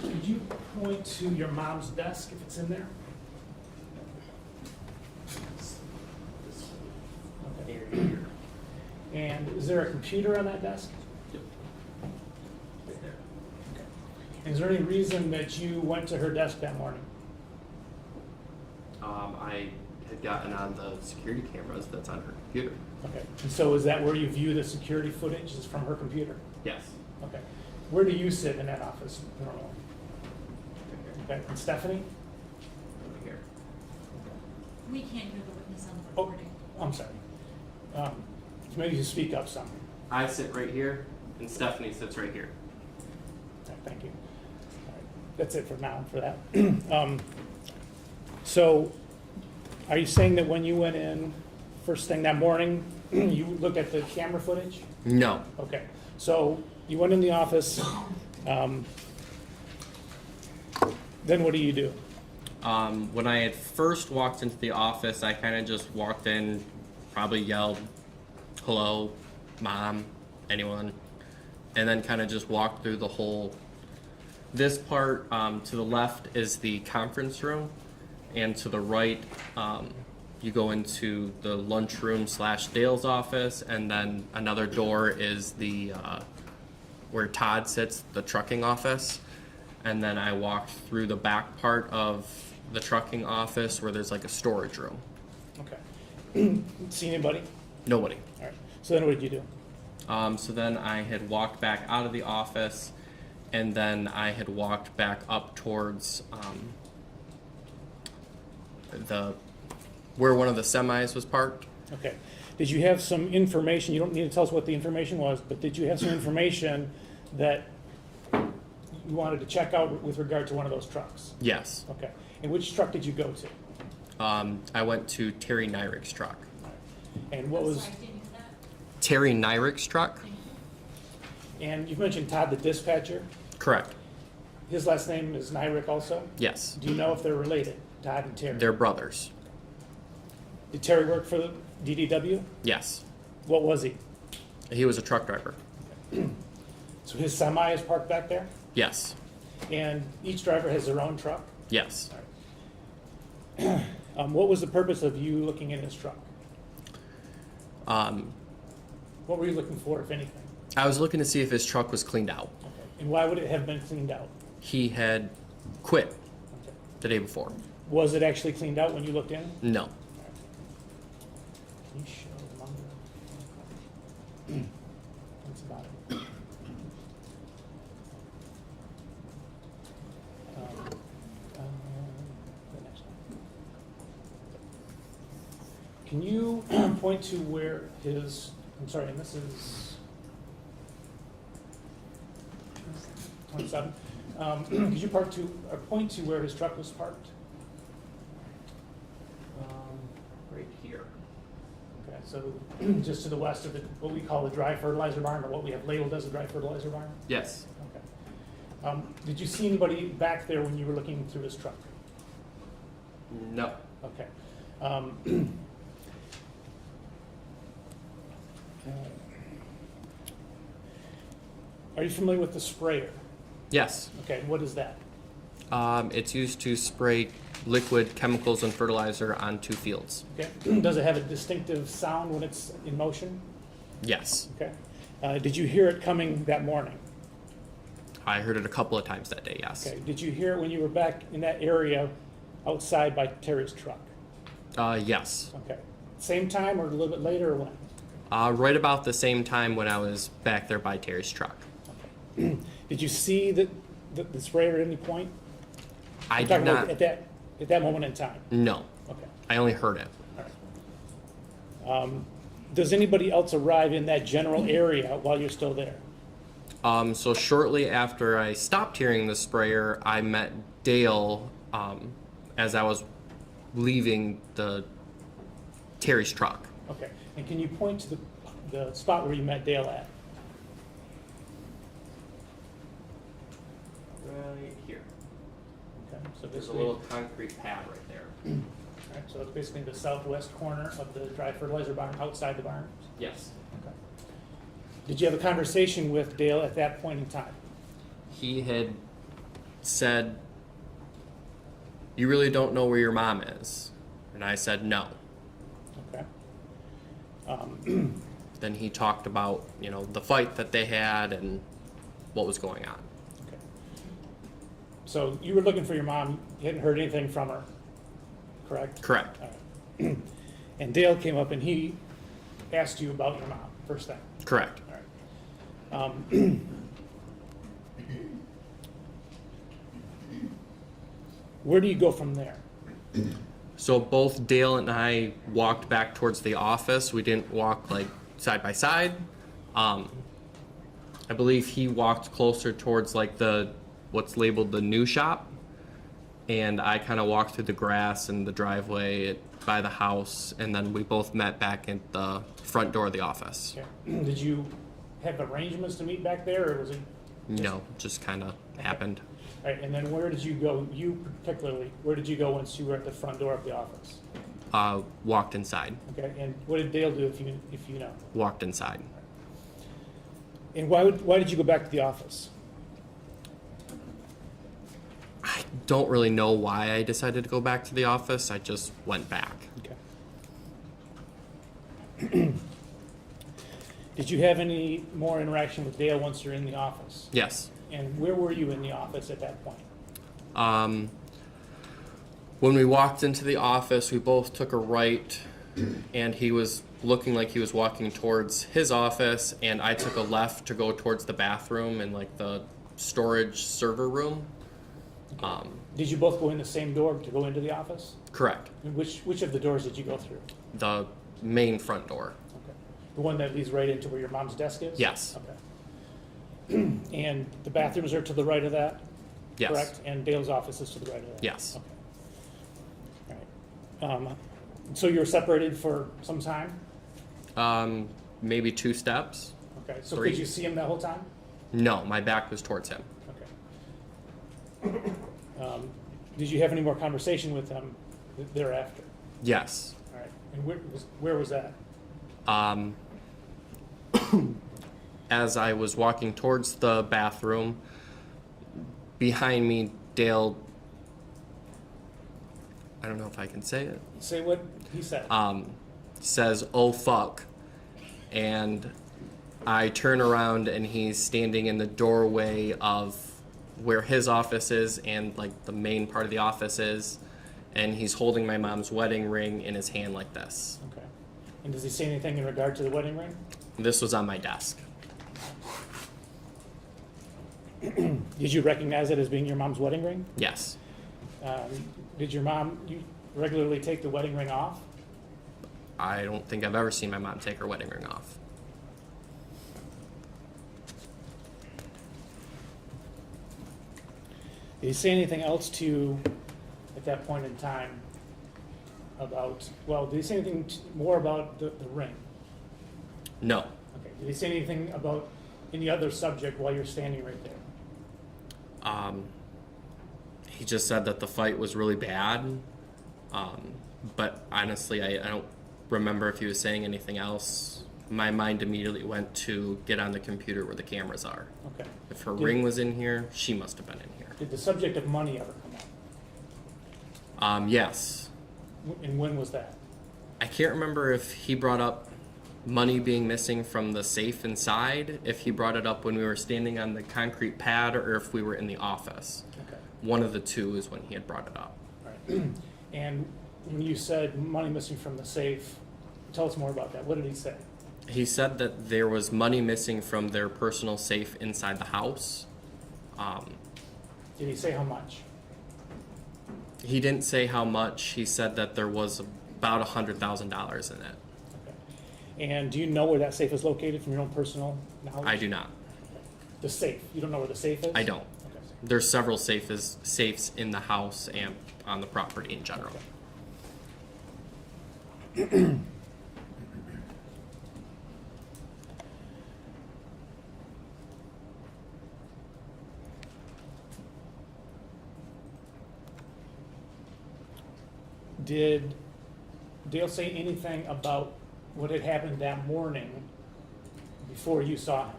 Could you point to your mom's desk if it's in there? Okay. And is there a computer on that desk? Right there. Okay. Is there any reason that you went to her desk that morning? I had gotten on the security cameras that's on her computer. Okay. And so is that where you view the security footage is from her computer? Yes. Okay. Where do you sit in that office normally? Okay. And Stephanie? Over here. We can't hear the witness on the Oh, recording. I'm sorry. Maybe you speak up some. I sit right here, and Stephanie sits right here. Okay, thank you. All right. That's it for now for that. So are you saying that when you went in first thing that morning, you looked at the camera footage? No. Okay. So you went in the office. Then what do you do? When I had first walked into the office, I kind of just walked in, probably yelled, hello, mom, anyone, and then kind of just walked through the whole. This part to the left is the conference room, and to the right, you go into the lunchroom / Dale's office, and then another door is the where Todd sits, the trucking office. And then I walked through the back part of the trucking office where there's like a storage room. Okay. See anybody? Nobody. All right. So then what did you do? So then I had walked back out of the office, and then I had walked back up towards the where one of the semis was parked. Okay. Did you have some information? You don't need to tell us what the information was, but did you have some information that you wanted to check out with regard to one of those trucks? Yes. Okay. And which truck did you go to? I went to Terry Nyrick's truck. And what was? Sorry, I didn't hear that. Terry Nyrick's truck? Thank you. And you've mentioned Todd, the dispatcher. Correct. His last name is Nyrick also. Yes. Do you know if they're related, Todd and Terry? They're brothers. Did Terry work for the DDW? Yes. What was he? He was a truck driver. So his semi is parked back there, Yes. and each driver has their own truck. Yes. What was the purpose of you looking in his truck? What were you looking for, if anything? I was looking to see if his truck was cleaned out. Okay. And why would it have been cleaned out? He had quit Okay. the day before. Was it actually cleaned out when you looked in? No. Can you show the number? That's about it. The next one. Can you point to where his, I'm sorry, and this is 27. Could you point to where his truck was parked? Right here. Okay, so just to the west of what we call the dry fertilizer barn, or what we have labeled as a dry fertilizer barn? Yes. Okay. Did you see anybody back there when you were looking through his truck? No. Okay. Are you familiar with the sprayer? Yes. Okay, what is that? It's used to spray liquid chemicals and fertilizer onto fields. Okay. Does it have a distinctive sound when it's in motion? Yes. Okay. Did you hear it coming that morning? I heard it a couple of times that day, yes. Okay. Did you hear it when you were back in that area outside by Terry's truck? Yes. Okay. Same time or a little bit later or when? Right about the same time when I was back there by Terry's truck. Did you see the sprayer at any point? I I'm did talking about not. at that moment in time. No. Okay. I only heard it. All right. Does anybody else arrive in that general area while you're still there? So shortly after I stopped hearing the sprayer, I met Dale as I was leaving the Terry's truck. Okay. And can you point to the spot where you met Dale at? Right here. Okay. So There's a basically, little concrete pad right there. all right, so it's basically the southwest corner of the dry fertilizer barn, outside the barn. Yes. Okay. Did you have a conversation with Dale at that point in time? He had said, "You really don't know where your mom is?" And I said, "No." Okay. Then he talked about, the fight that they had and what was going on. Okay. So you were looking for your mom. You hadn't heard anything from her, correct? Correct. All right. And Dale came up and he asked you about your mom first thing. Correct. All right. Where do you go from there? So both Dale and I walked back towards the office. We didn't walk like side by side. I believe he walked closer towards like what's labeled the new shop, and I kind of walked through the grass and the driveway by the house, and then we both met back at the front door of the office. Okay. Did you have arrangements to meet back there, or was it? No, just kind of happened. All right, and then where did you go? You particularly, where did you go once you were at the front door of the office? Walked inside. Okay, and what did Dale do, if you know? Walked inside. And why did you go back to the office? I don't really know why I decided to go back to the office. I just went back. Okay. Did you have any more interaction with Dale once you're in the office? Yes. And where were you in the office at that point? When we walked into the office, we both took a right, and he was looking like he was walking towards his office, and I took a left to go towards the bathroom and like the storage server room. Did you both go in the same door to go into the office? Correct. And which of the doors did you go through? The main front door. Okay. The one that leads right into where your mom's desk is? Yes. Okay. And the bathrooms are to the right of that? Yes. Correct? And Dale's office is to the right of that? Yes. Okay. All right. So you were separated for some time? Maybe 2 steps. Okay. So 3. could you see him that whole time? No, my back was towards him. Okay. Did you have any more conversation with him thereafter? Yes. All right. And where was that? As I was walking towards the bathroom, behind me, Dale, I don't know if I can say it, Say what he said. says, "Oh fuck." And I turn around and he's standing in the doorway of where his office is and like the main part of the office is, and he's holding my mom's wedding ring in his hand like this. Okay. And does he say anything in regard to the wedding ring? This was on my desk. Did you recognize it as being your mom's wedding ring? Yes. Did your mom regularly take the wedding ring off? I don't think I've ever seen my mom take her wedding ring off. Did he say anything else to you at that point in time about, did he say anything more about the ring? No. Okay. Did he say anything about any other subject while you're standing right there? He just said that the fight was really bad. But honestly, I don't remember if he was saying anything else. My mind immediately went to get on the computer where the cameras are. Okay. If her ring was in here, she must have been in here. Did the subject of money ever come up? Yes. And when was that? I can't remember if he brought up money being missing from the safe inside, if he brought it up when we were standing on the concrete pad, or if we were in the office. Okay. One of the two is when he had brought it up. All right. And when you said money missing from the safe, tell us more about that. What did he say? He said that there was money missing from their personal safe inside the house. Did he say how much? He didn't say how much. He said that there was about $100,000 in it. Okay. And do you know where that safe is located from your own personal knowledge? I do not. The safe. You don't know where the safe is? I don't. Okay. There's several safes in the house and on the property in general. Okay. Did Dale say anything about what had happened that morning before you saw him?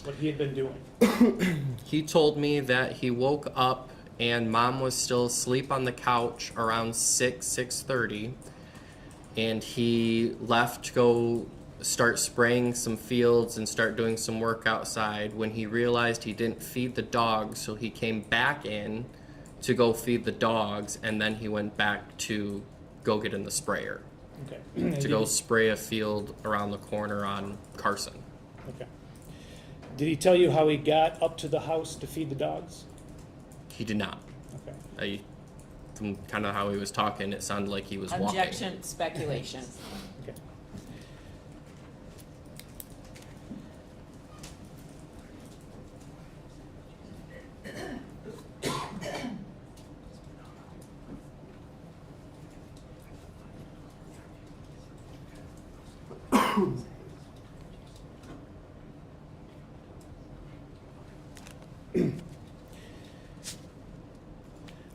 What he had been doing? He told me that he woke up and mom was still asleep on the couch around 6:30, and he left to go start spraying some fields and start doing some work outside when he realized he didn't feed the dogs, so he came back in to go feed the dogs, and then he went back to go get in the sprayer Okay. to go spray a field around the corner on Carson. Okay. Did he tell you how he got up to the house to feed the dogs? He did not. Okay. From kind of how he was talking, it sounded like he was walking. Objection, speculation. Okay.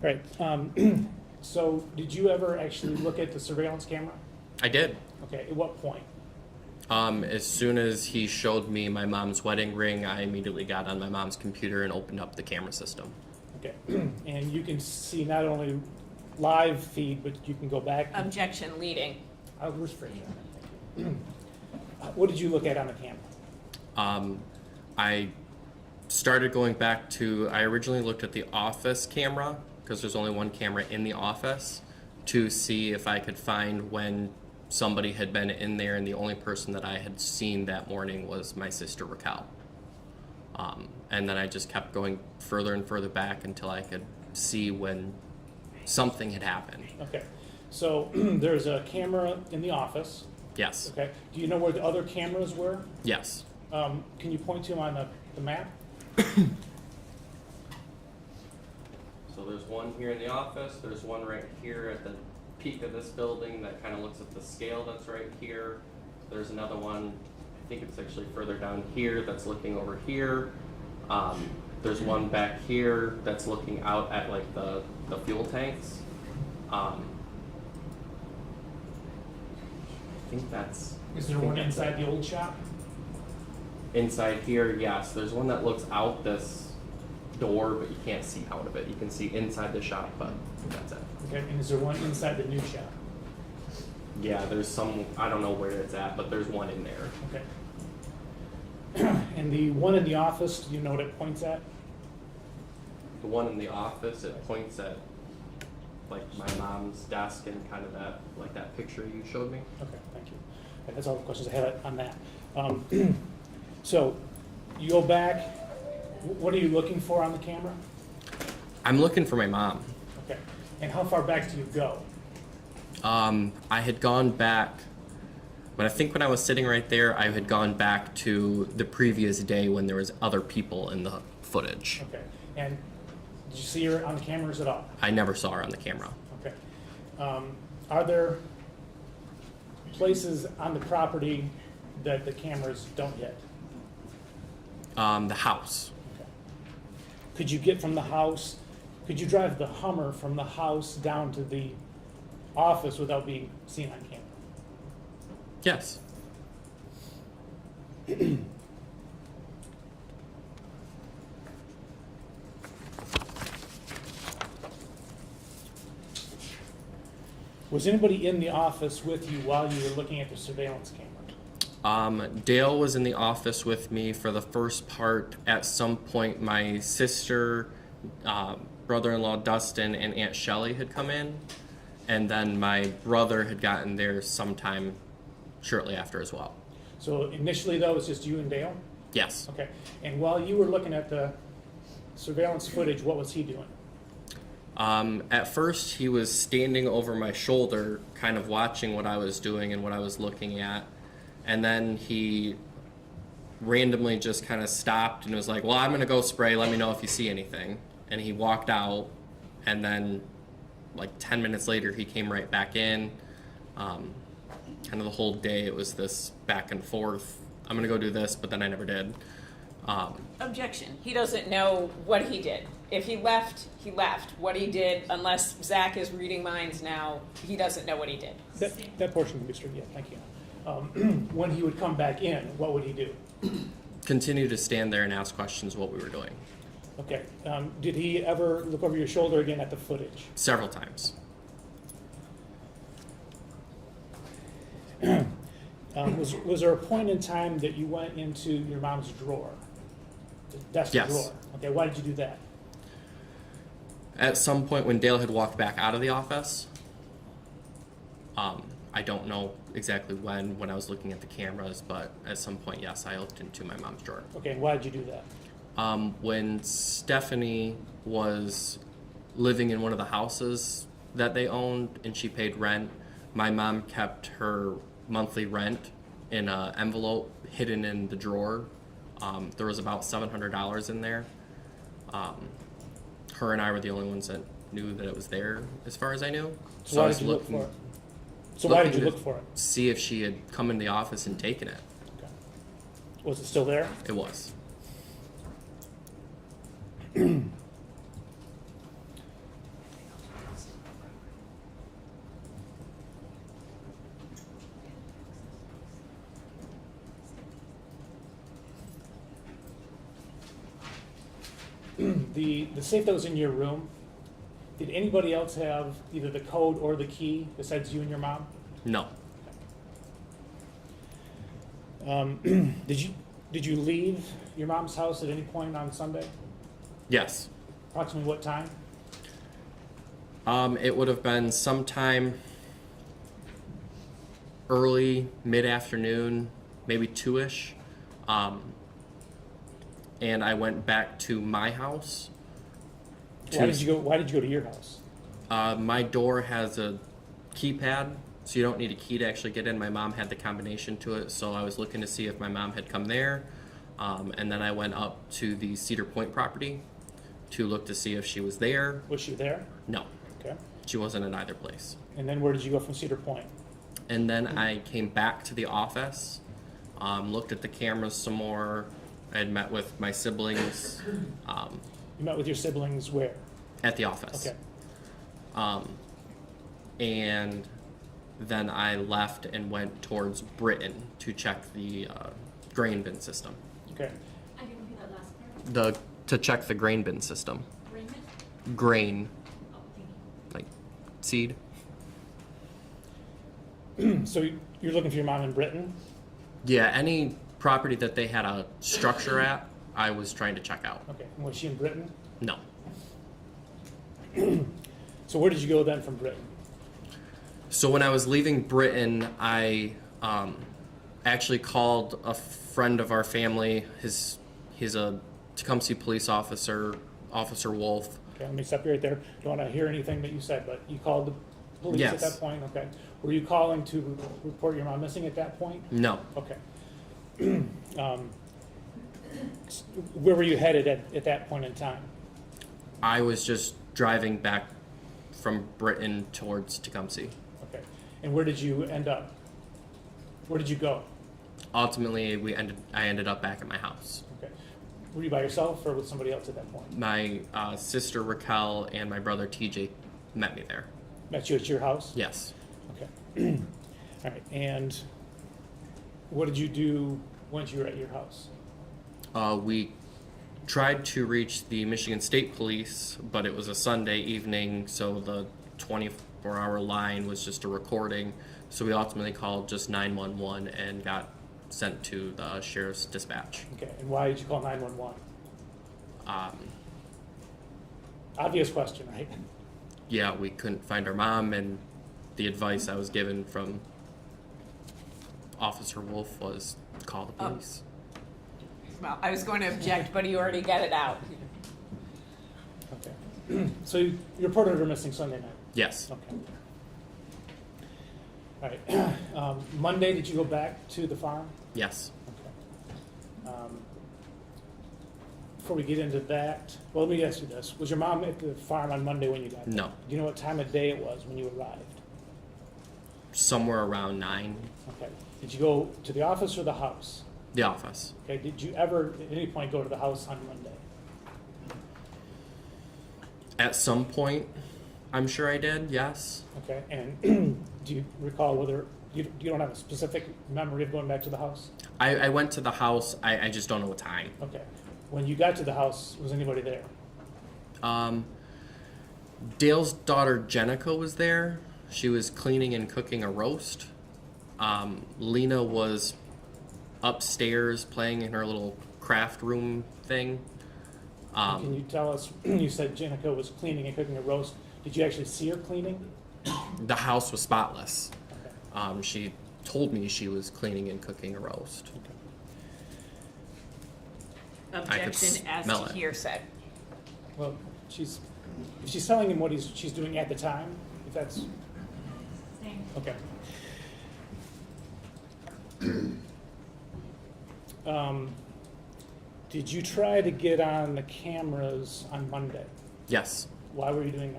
All right. So did you ever actually look at the surveillance camera? I did. Okay. At what point? As soon as he showed me my mom's wedding ring, I immediately got on my mom's computer and opened up the camera system. Okay. And you can see not only live feed, but you can go back. Objection, leading. I'll rephrase that. Thank you. What did you look at on the camera? I started going back to, I originally looked at the office camera, because there's only one camera in the office, to see if I could find when somebody had been in there, and the only person that I had seen that morning was my sister Raquel. And then I just kept going further and further back until I could see when something had happened. Okay. So there's a camera in the office. Yes. Okay. Do you know where the other cameras were? Yes. Can you point to them on the map? So there's one here in the office, there's one right here at the peak of this building that kind of looks at the scale that's right here. There's another one, I think it's actually further down here, that's looking over here. There's one back here that's looking out at like the fuel tanks. I think that's... Is there one inside the old shop? Inside here, yes. There's one that looks out this door, but you can't see out of it. You can see inside the shop, but that's it. Okay. And is there one inside the new shop? Yeah, there's some, I don't know where it's at, but there's one in there. Okay. And the one in the office, do you know what it points at? The one in the office, it points at like my mom's desk and kind of that, like that picture you showed me. Okay, thank you. Okay, that's all the questions I had on that. So you go back, what are you looking for on the camera? I'm looking for my mom. Okay. And how far back do you go? I had gone back, but I think when I was sitting right there, I had gone back to the previous day when there was other people in the footage. Okay. And did you see her on the cameras at all? I never saw her on the camera. Okay. Are there places on the property that the cameras don't hit? The house. Okay. Could you get from the house, could you drive the Hummer from the house down to the office without being seen on camera? Yes. Was anybody in the office with you while you were looking at the surveillance camera? Dale was in the office with me for the first part. At some point, my sister, brother-in-law Dustin, and Aunt Shelley had come in, and then my brother had gotten there sometime shortly after as well. So initially, though, it was just you and Dale? Yes. Okay. And while you were looking at the surveillance footage, what was he doing? At first, he was standing over my shoulder, kind of watching what I was doing and what I was looking at. And then he randomly just kind of stopped and was like, well, I'm going to go spray. Let me know if you see anything. And he walked out. And then like 10 minutes later, he came right back in. Kind of the whole day, it was this back and forth. I'm going to go do this, but then I never did. Objection. He doesn't know what he did. If he left, he left. What he did, unless Zach is reading minds now, he doesn't know what he did. That portion can be stricken. Yeah, thank you. When he would come back in, what would he do? Continue to stand there and ask questions what we were doing. Okay. Did he ever look over your shoulder again at the footage? Several times. Was there a point in time that you went into your mom's drawer? The desk Yes. drawer? Okay, why did you do that? At some point when Dale had walked back out of the office, I don't know exactly when I was looking at the cameras, but at some point, yes, I looked into my mom's drawer. Okay, and why did you do that? When Stephanie was living in one of the houses that they owned and she paid rent, my mom kept her monthly rent in an envelope hidden in the drawer. There was about $700 in there. Her and I were the only ones that knew that it was there, as far as I knew. So why I was did you look looking- for it? So why did you looking look to for it? See if she had come in the office and taken it. Okay. Was it still there? It was. The safe that was in your room, did anybody else have either the code or the key besides you and your mom? No. Did you leave your mom's house at any point on Sunday? Yes. Approximately what time? It would have been sometime early, mid-afternoon, maybe 2-ish. And I went back to my house. Why did you go to your house? My door has a keypad, so you don't need a key to actually get in. My mom had the combination to it, so I was looking to see if my mom had come there. And then I went up to the Cedar Point property to look to see if she was there. Was she there? No, Okay. she wasn't in either place. And then where did you go from Cedar Point? And then I came back to the office, looked at the cameras some more. I had met with my siblings You met with your siblings where? at the office. Okay. And then I left and went towards Britain to check the grain bin system. Okay. I can repeat that last part. To check the grain bin system. Raymond? Grain, Oh, thank you. like seed. So you're looking for your mom in Britain? Yeah, any property that they had a structure at, I was trying to check out. Okay. And was she in Britain? No. So where did you go then from Britain? So when I was leaving Britain, I actually called a friend of our family. He's a Tecumseh police officer, Officer Wolf. Okay, let me stop you right there. Don't want to hear anything that you said, but you called the police at Yes. that point? Okay. Were you calling to report your mom missing at that point? No. Okay. Where were you headed at that point in time? I was just driving back from Britain towards Tecumseh. Okay. And where did you end up? Where did you go? Ultimately, I ended up back at my house. Okay. Were you by yourself or with somebody else at that point? My sister Raquel and my brother TJ met me there. Met you at your house? Yes. Okay. All right. And what did you do once you were at your house? We tried to reach the Michigan State Police, but it was a Sunday evening, so the or our line was just a recording. So we ultimately called just 911 and got sent to the sheriff's dispatch. Okay, and why did you call 911? Um, Obvious question, right? yeah, we couldn't find our mom, and the advice I was given from Officer Wolf was call the police. Well, I was going to object, but you already got it out. Okay. So you reported her missing Sunday night? Yes. Okay. All right. Monday, did you go back to the farm? Yes. Okay. Before we get into that, well, let me ask you this. Was your mom at the farm on Monday when you got there? No. Do you know what time of day it was when you arrived? Somewhere around 9. Okay. Did you go to the office or the house? The office. Okay. Did you ever at any point go to the house on Monday? At some point, I'm sure I did, yes. Okay. And do you recall whether you don't have a specific memory of going back to the house? I went to the house, I just don't know what time. Okay. When you got to the house, was anybody there? Dale's daughter Jenica was there. She was cleaning and cooking a roast. Lena was upstairs playing in her little craft room thing. Can you tell us, you said Jenica was cleaning and cooking a roast. Did you actually see her cleaning? The house was spotless. Okay. She told me she was cleaning and cooking a roast. Objection as smell to it. hearsay. Well, she's telling him what she's doing at the time, if that's, Same. okay. Did you try to get on the cameras on Monday? Yes. Why were you doing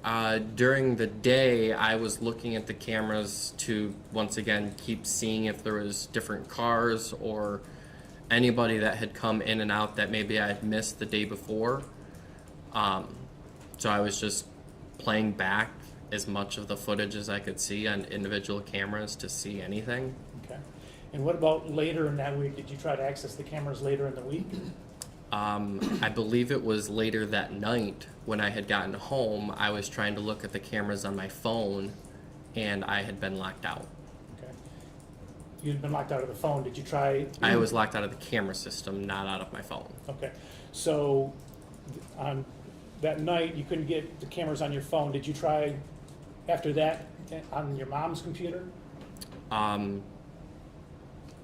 that? During the day, I was looking at the cameras to, once again, keep seeing if there was different cars or anybody that had come in and out that maybe I had missed the day before. So I was just playing back as much of the footage as I could see on individual cameras to see anything. Okay. And what about later in that week? Did you try to access the cameras later in the week? I believe it was later that night when I had gotten home, I was trying to look at the cameras on my phone and I had been locked out. Okay. You'd been locked out of the phone. Did you try? I was locked out of the camera system, not out of my phone. Okay. So on that night, you couldn't get the cameras on your phone. Did you try after that on your mom's computer?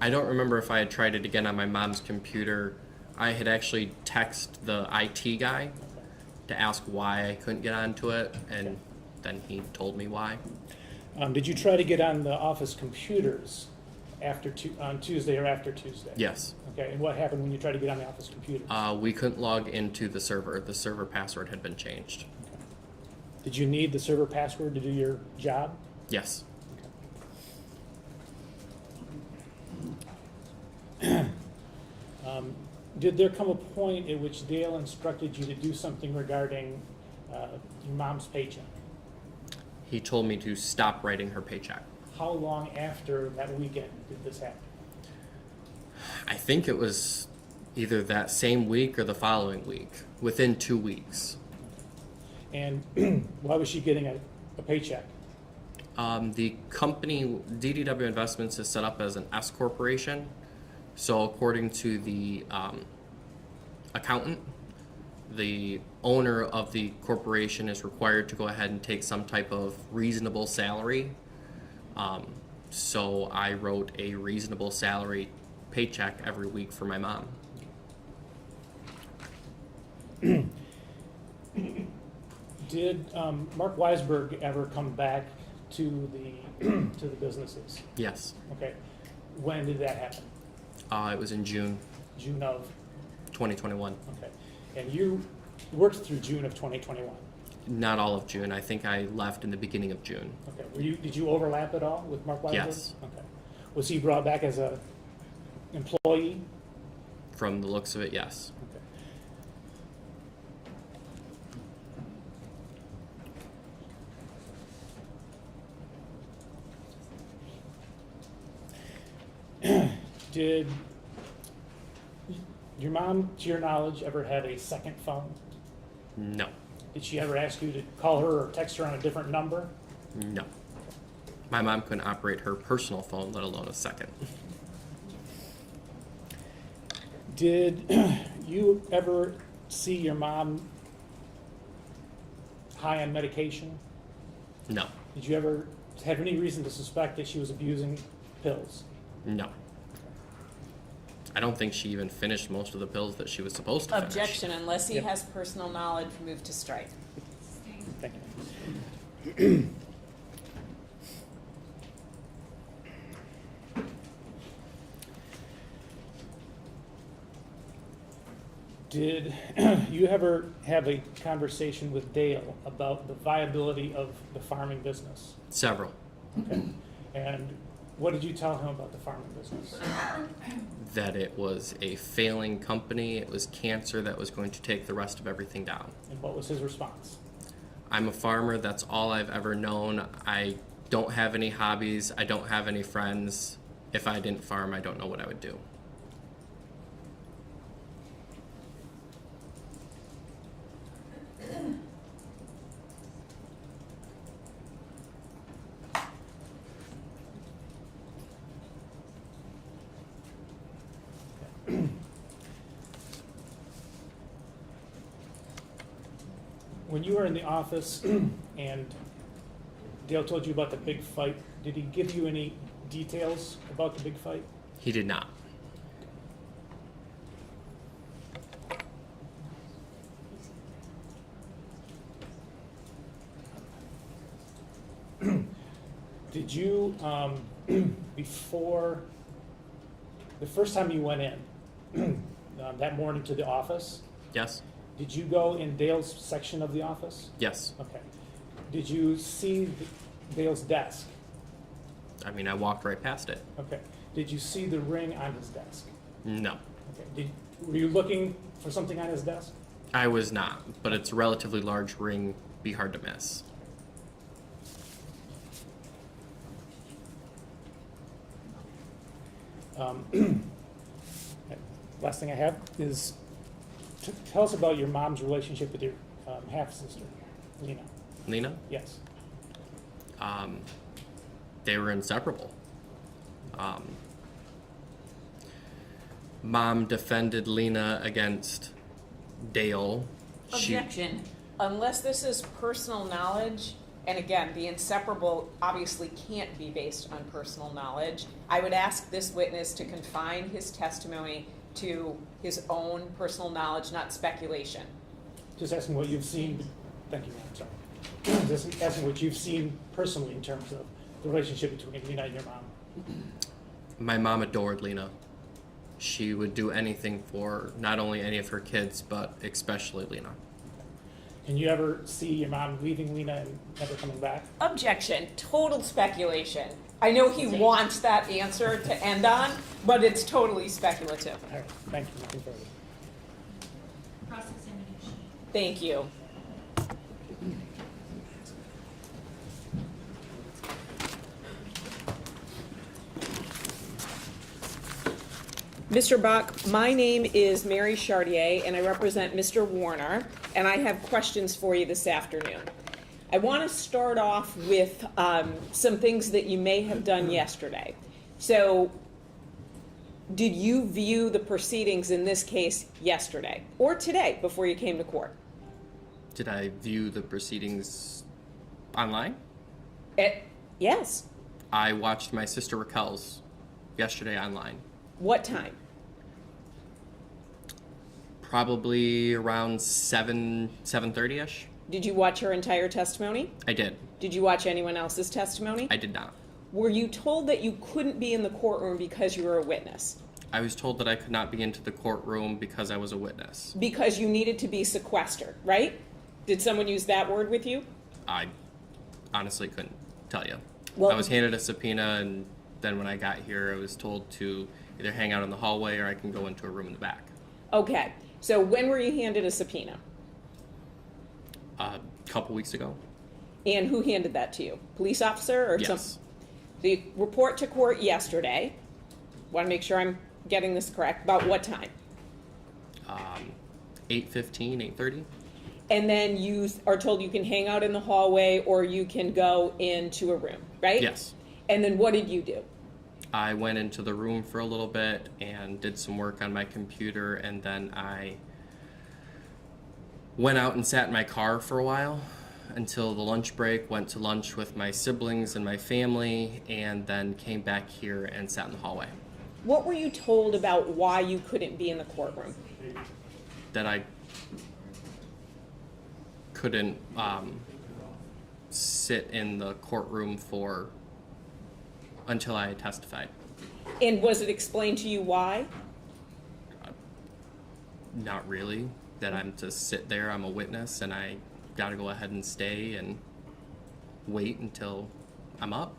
I don't remember if I had tried it again on my mom's computer. I had actually texted the IT guy to ask why I couldn't get onto it, and then he told me why. Did you try to get on the office computers on Tuesday or after Tuesday? Yes. Okay, and what happened when you tried to get on the office computers? We couldn't log into the server. The server password had been changed. Did you need the server password to do your job? Yes. Did there come a point at which Dale instructed you to do something regarding your mom's paycheck? He told me to stop writing her paycheck. How long after that weekend did this happen? I think it was either that same week or the following week, within 2 weeks. And why was she getting a paycheck? The company, DDW Investments, is set up as an S corporation. So according to the accountant, the owner of the corporation is required to go ahead and take some type of reasonable salary. So I wrote a reasonable salary paycheck every week for my mom. Did Mark Weisberg ever come back to the businesses? Yes. Okay. When did that happen? It was in June June of? 2021. Okay. And you worked through June of 2021? Not all of June. I think I left in the beginning of June. Okay. Did you overlap at all with Mark Weisberg? Yes. Okay. Was he brought back as a employee? From the looks of it, yes. Okay. Did your mom, to your knowledge, ever have a second phone? No. Did she ever ask you to call her or text her on a different number? No. My mom couldn't operate her personal phone, let alone a second. Did you ever see your mom high on medication? No. Did you ever have any reason to suspect that she was abusing pills? No. I don't think she even finished most of the pills that she was supposed to finish. Objection, unless he Yep. has personal knowledge, move to strike. Thank you. Did you ever have a conversation with Dale about the viability of the farming business? Several. Okay. And what did you tell him about the farming business? That it was a failing company, it was cancer that was going to take the rest of everything down. And what was his response? I'm a farmer, that's all I've ever known. I don't have any hobbies, I don't have any friends. If I didn't farm, I don't know what I would do. When you were in the office and Dale told you about the big fight, did he give you any details about the big fight? He did not. Did you, before, the first time you went in, that morning to the office, Yes? did you go in Dale's section of the office? Yes. Okay. Did you see Dale's desk? I mean, I walked right past it. Okay. Did you see the ring on his desk? No. Okay. Were you looking for something on his desk? I was not, but it's a relatively large ring, be hard to miss. Last thing I have is, tell us about your mom's relationship with your half-sister, Lena. Lena? Yes. They were inseparable. Mom defended Lena against Dale. Objection. Unless this is personal knowledge, and again, the inseparable obviously can't be based on personal knowledge, I would ask this witness to confine his testimony to his own personal knowledge, not speculation. Just asking what you've seen, thank you, I'm sorry. Just asking what you've seen personally in terms of the relationship between Lena and your mom. My mom adored Lena. She would do anything for not only any of her kids, but especially Lena. Can you ever see your mom leaving Lena and never coming back? Objection. Total speculation. I know he wants that answer to end on, but it's totally speculative. All right, thank you, nothing further. Cross-examination. Thank you. Mr. Bock, my name is Mary Chartier, and I represent Mr. Warner, and I have questions for you this afternoon. I want to start off with some things that you may have done yesterday. So, did you view the proceedings in this case yesterday or today before you came to court? Did I view the proceedings online? Yes. I watched my sister Raquel's yesterday online. What time? Probably around 7:30ish. Did you watch her entire testimony? I did. Did you watch anyone else's testimony? I did not. Were you told that you couldn't be in the courtroom because you were a witness? I was told that I could not be into the courtroom because I was a witness. Because you needed to be sequestered, right? Did someone use that word with you? I honestly couldn't tell you. Well- I was handed a subpoena, and then when I got here, I was told to either hang out in the hallway or I can go into a room in the back. Okay, so when were you handed a subpoena? A couple weeks ago. And who handed that to you? Police officer or some? Yes. The report to court yesterday, want to make sure I'm getting this correct, about what time? 8:15, 8:30. and then you are told you can hang out in the hallway or you can go into a room, right? Yes. And then what did you do? I went into the room for a little bit and did some work on my computer, and then I went out and sat in my car for a while until the lunch break, went to lunch with my siblings and my family, and then came back here and sat in the hallway. What were you told about why you couldn't be in the courtroom? That I couldn't sit in the courtroom until I testified. And was it explained to you why? Not really. That I'm to sit there, I'm a witness, and I gotta go ahead and stay and wait until I'm up.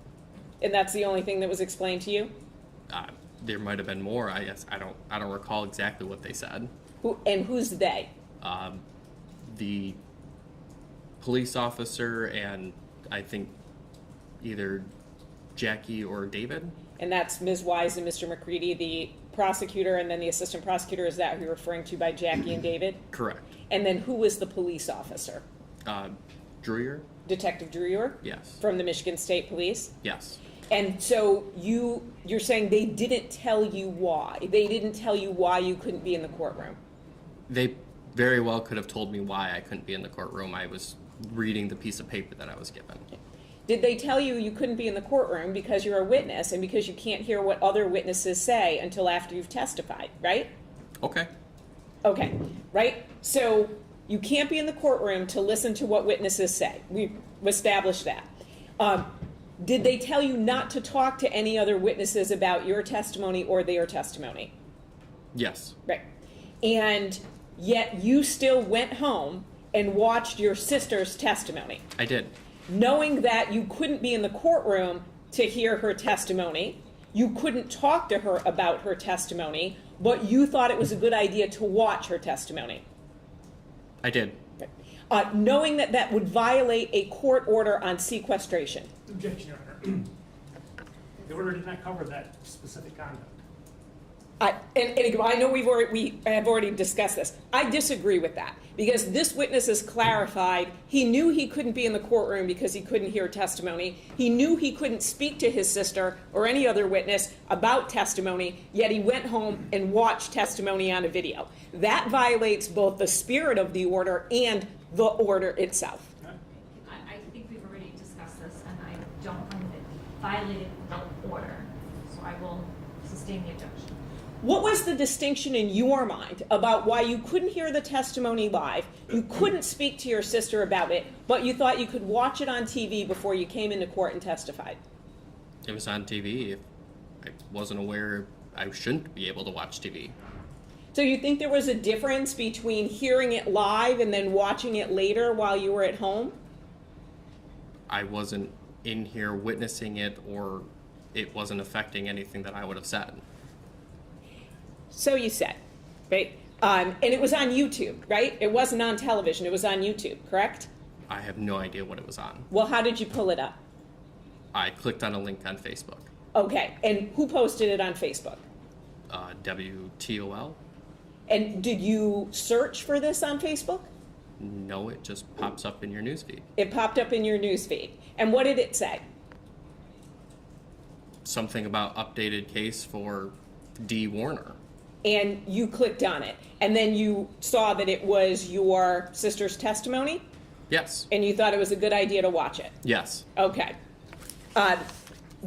And that's the only thing that was explained to you? There might have been more. I guess I don't recall exactly what they said. Who's they? The police officer and I think either Jackie or David. And that's Ms. Wise and Mr. McCready, the prosecutor, and then the assistant prosecutor. Is that who you're referring to by Jackie and David? Correct. And then who was the police officer? Dreyer? Detective Drewer? Yes. From the Michigan State Police? Yes. And so you're saying they didn't tell you why? They didn't tell you why you couldn't be in the courtroom? They very well could have told me why I couldn't be in the courtroom. I was reading the piece of paper that I was given. Did they tell you you couldn't be in the courtroom because you're a witness and because you can't hear what other witnesses say until after you've testified, right? Okay. Okay, right? So you can't be in the courtroom to listen to what witnesses say. We've established that. Did they tell you not to talk to any other witnesses about your testimony or their testimony? Yes. Right. And yet you still went home and watched your sister's testimony, I did. knowing that you couldn't be in the courtroom to hear her testimony. You couldn't talk to her about her testimony, but you thought it was a good idea to watch her testimony. I did. Knowing that that would violate a court order on sequestration. Objection, Your Honor. The order did not cover that specific conduct. And I know we have already discussed this. I disagree with that because this witness has clarified he knew he couldn't be in the courtroom because he couldn't hear testimony. He knew he couldn't speak to his sister or any other witness about testimony, yet he went home and watched testimony on a video. That violates both the spirit of the order and the order itself. I think we've already discussed this, and I don't find it violated the order, so I will sustain the objection. What was the distinction in your mind about why you couldn't hear the testimony live, you couldn't speak to your sister about it, but you thought you could watch it on TV before you came into court and testified? It was on TV. I wasn't aware I shouldn't be able to watch TV. So you think there was a difference between hearing it live and then watching it later while you were at home? I wasn't in here witnessing it, or it wasn't affecting anything that I would have said. So you said, right? And it was on YouTube, right? It wasn't on television, it was on YouTube, correct? I have no idea what it was on. Well, how did you pull it up? I clicked on a link on Facebook. Okay, and who posted it on Facebook? WTOL? And did you search for this on Facebook? No, it just pops up in your newsfeed. It popped up in your newsfeed. And what did it say? Something about updated case for Dee Warner. And you clicked on it. And then you saw that it was your sister's testimony? Yes. And you thought it was a good idea to watch it? Yes. Okay.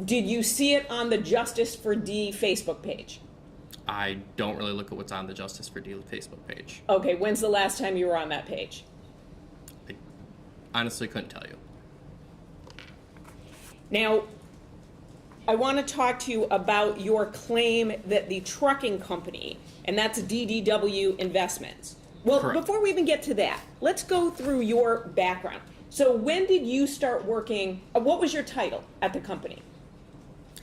Did you see it on the Justice for Dee Facebook page? I don't really look at what's on the Justice for Dee Facebook page. Okay, when's the last time you were on that page? I honestly couldn't tell you. Now, I want to talk to you about your claim that the trucking company, and that's DDW Investments. Well, Correct. Before we even get to that, let's go through your background. So when did you start working, what was your title at the company?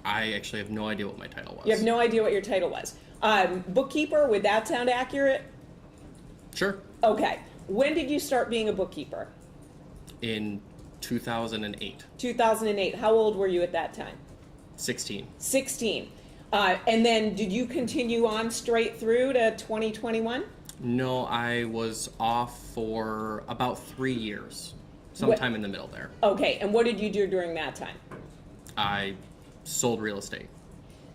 I actually have no idea what my title was. You have no idea what your title was. Bookkeeper, would that sound accurate? Sure. Okay. When did you start being a bookkeeper? In 2008. 2008. How old were you at that time? 16. 16. And then did you continue on straight through to 2021? No, I was off for about 3 years, sometime in the middle there. Okay, and what did you do during that time? I sold real estate.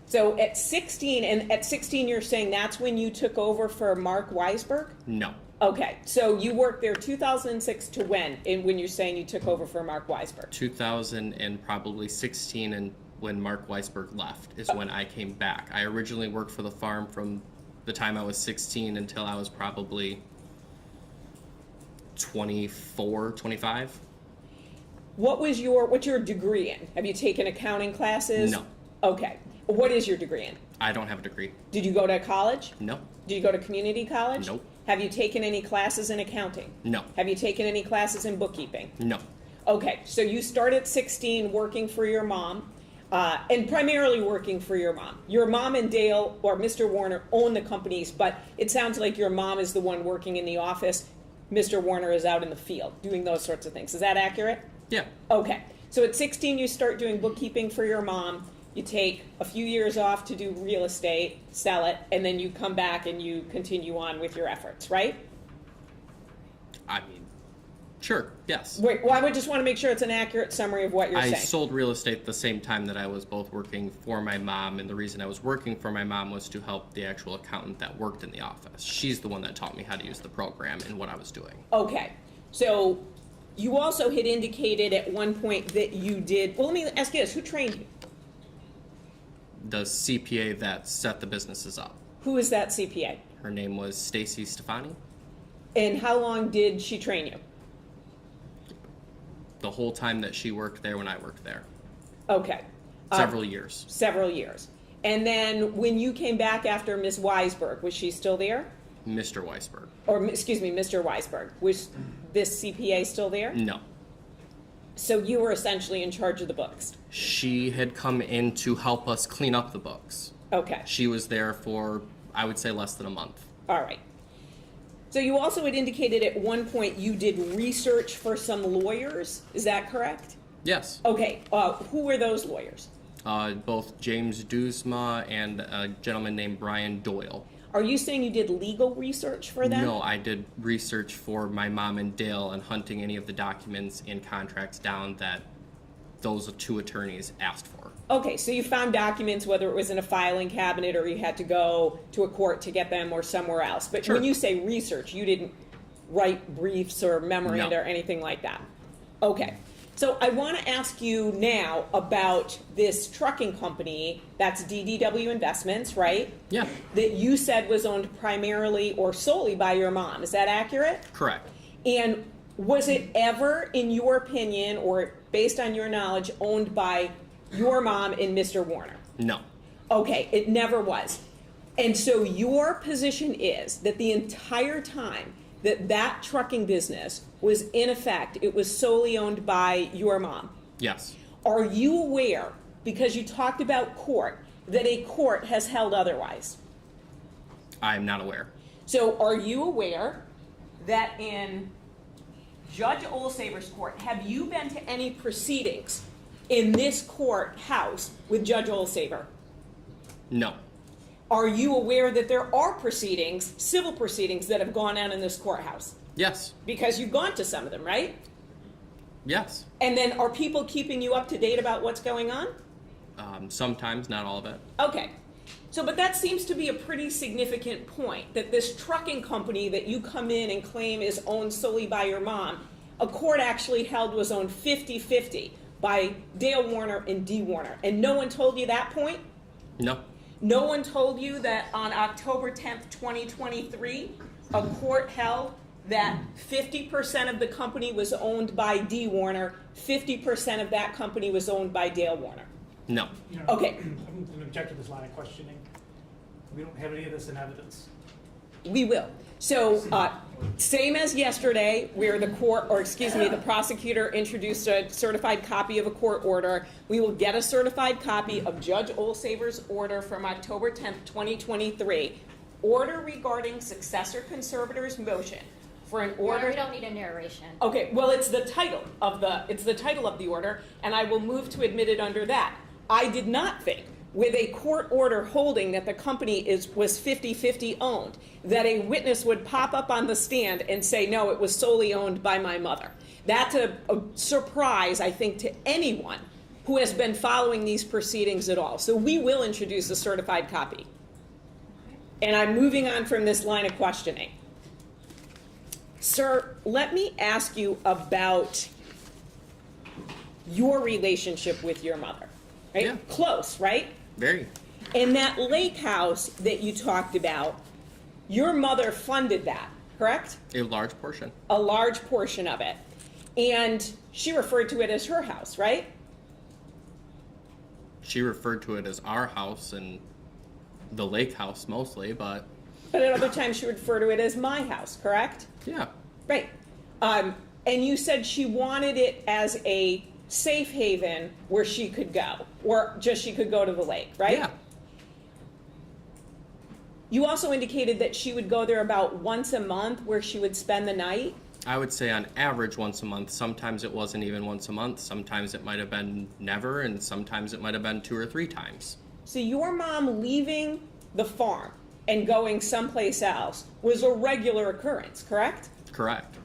So at 16, and at 16 you're saying that's when you took over for Mark Weisberg? No, Okay, so you worked there 2006 to when? And when you're saying you took over for Mark Weisberg? 2000 and probably 16, and when Mark Weisberg left is when I came back. I originally worked for the farm from the time I was 16 until I was probably 24, 25. What's your degree in? Have you taken accounting classes? No. Okay. What is your degree in? I don't have a degree. Did you go to college? No, Did you go to community college? Nope. Have you taken any classes in accounting? no, Have you taken any classes in bookkeeping? no. Okay, so you start at 16 working for your mom, and primarily working for your mom. Your mom and Dale or Mr. Warner own the companies, but it sounds like your mom is the one working in the office. Mr. Warner is out in the field doing those sorts of things. Is that accurate? Yeah, Okay, so at 16 you start doing bookkeeping for your mom. You take a few years off to do real estate, sell it, and then you come back and you continue on with your efforts, right? I mean, sure, yes. Wait, well, I would just want to make sure it's an accurate summary of what you're I saying. sold real estate the same time that I was both working for my mom, and the reason I was working for my mom was to help the actual accountant that worked in the office. She's the one that taught me how to use the program and what I was doing. Okay, so you also had indicated at one point that you did, well, let me ask you this, who trained you? The CPA that set the businesses up. Who is that CPA? Her name was Stacy Stefani. And how long did she train you? The whole time that she worked there when I worked there. Okay. Several years. Several years. And then when you came back after Ms. Weisberg, was she still there? Mr. Weisberg. Or, excuse me, Mr. Weisberg. Was this CPA still there? No. So you were essentially in charge of the books? She had come in to help us clean up the books. Okay. She was there for, I would say, less than a month. All right. So you also had indicated at one point you did research for some lawyers. Is that correct? Yes. Okay. Who were those lawyers? Both James Duzma and a gentleman named Brian Doyle. Are you saying you did legal research for them? No, I did research for my mom and Dale and hunting any of the documents and contracts down that those two attorneys asked for. Okay, so you found documents, whether it was in a filing cabinet or you had to go to a court to get them or somewhere else. But Sure. when you say research, you didn't write briefs or memoranda No. or anything like that. Okay. So I want to ask you now about this trucking company, that's DDW Investments, right? Yeah, That you said was owned primarily or solely by your mom. Is that accurate? correct. And was it ever, in your opinion, or based on your knowledge, owned by your mom and Mr. Warner? No. Okay, it never was. And so your position is that the entire time that that trucking business was in effect, it was solely owned by your mom. Yes. Are you aware, because you talked about court, that a court has held otherwise? I am not aware. So are you aware that in Judge Olsaver's court, have you been to any proceedings in this courthouse with Judge Olsaver? No. Are you aware that there are proceedings, civil proceedings, that have gone on in this courthouse? Yes. Because you've gone to some of them, right? Yes. And then are people keeping you up to date about what's going on? Sometimes, not all of it. Okay. So, but that seems to be a pretty significant point, that this trucking company that you come in and claim is owned solely by your mom, a court actually held was owned 50-50 by Dale Warner and Dee Warner. And no one told you that point? No. No one told you that on October 10th, 2023, a court held that 50% of the company was owned by Dee Warner, 50% of that company was owned by Dale Warner? No. You know, Okay. I'm going to object to this line of questioning. We don't have any of this in evidence. We will. So, same as yesterday, where the court, or excuse me, the prosecutor introduced a certified copy of a court order, we will get a certified copy of Judge Olsaver's order from October 10th, 2023, order regarding successor conservator's motion for an order. We don't need a narration. Okay, well, it's the title of the order, and I will move to admit it under that. I did not think with a court order holding that the company was 50-50 owned, that a witness would pop up on the stand and say, no, it was solely owned by my mother. That's a surprise, I think, to anyone who has been following these proceedings at all. So we will introduce a certified copy. And I'm moving on from this line of questioning. Sir, let me ask you about your relationship with your mother. Right? Yeah. Close, right? Very. And that lake house that you talked about, your mother funded that, correct? A large portion. A large portion of it. And she referred to it as her house, right? She referred to it as our house and the lake house mostly, but But at other times she would refer to it as my house, correct? yeah. Right. And you said she wanted it as a safe haven where she could go, or just she could go to the lake, right? Yeah. You also indicated that she would go there about once a month where she would spend the night. I would say on average once a month. Sometimes it wasn't even once a month. Sometimes it might have been never, and sometimes it might have been 2 or 3 times. So your mom leaving the farm and going someplace else was a regular occurrence, correct? Correct.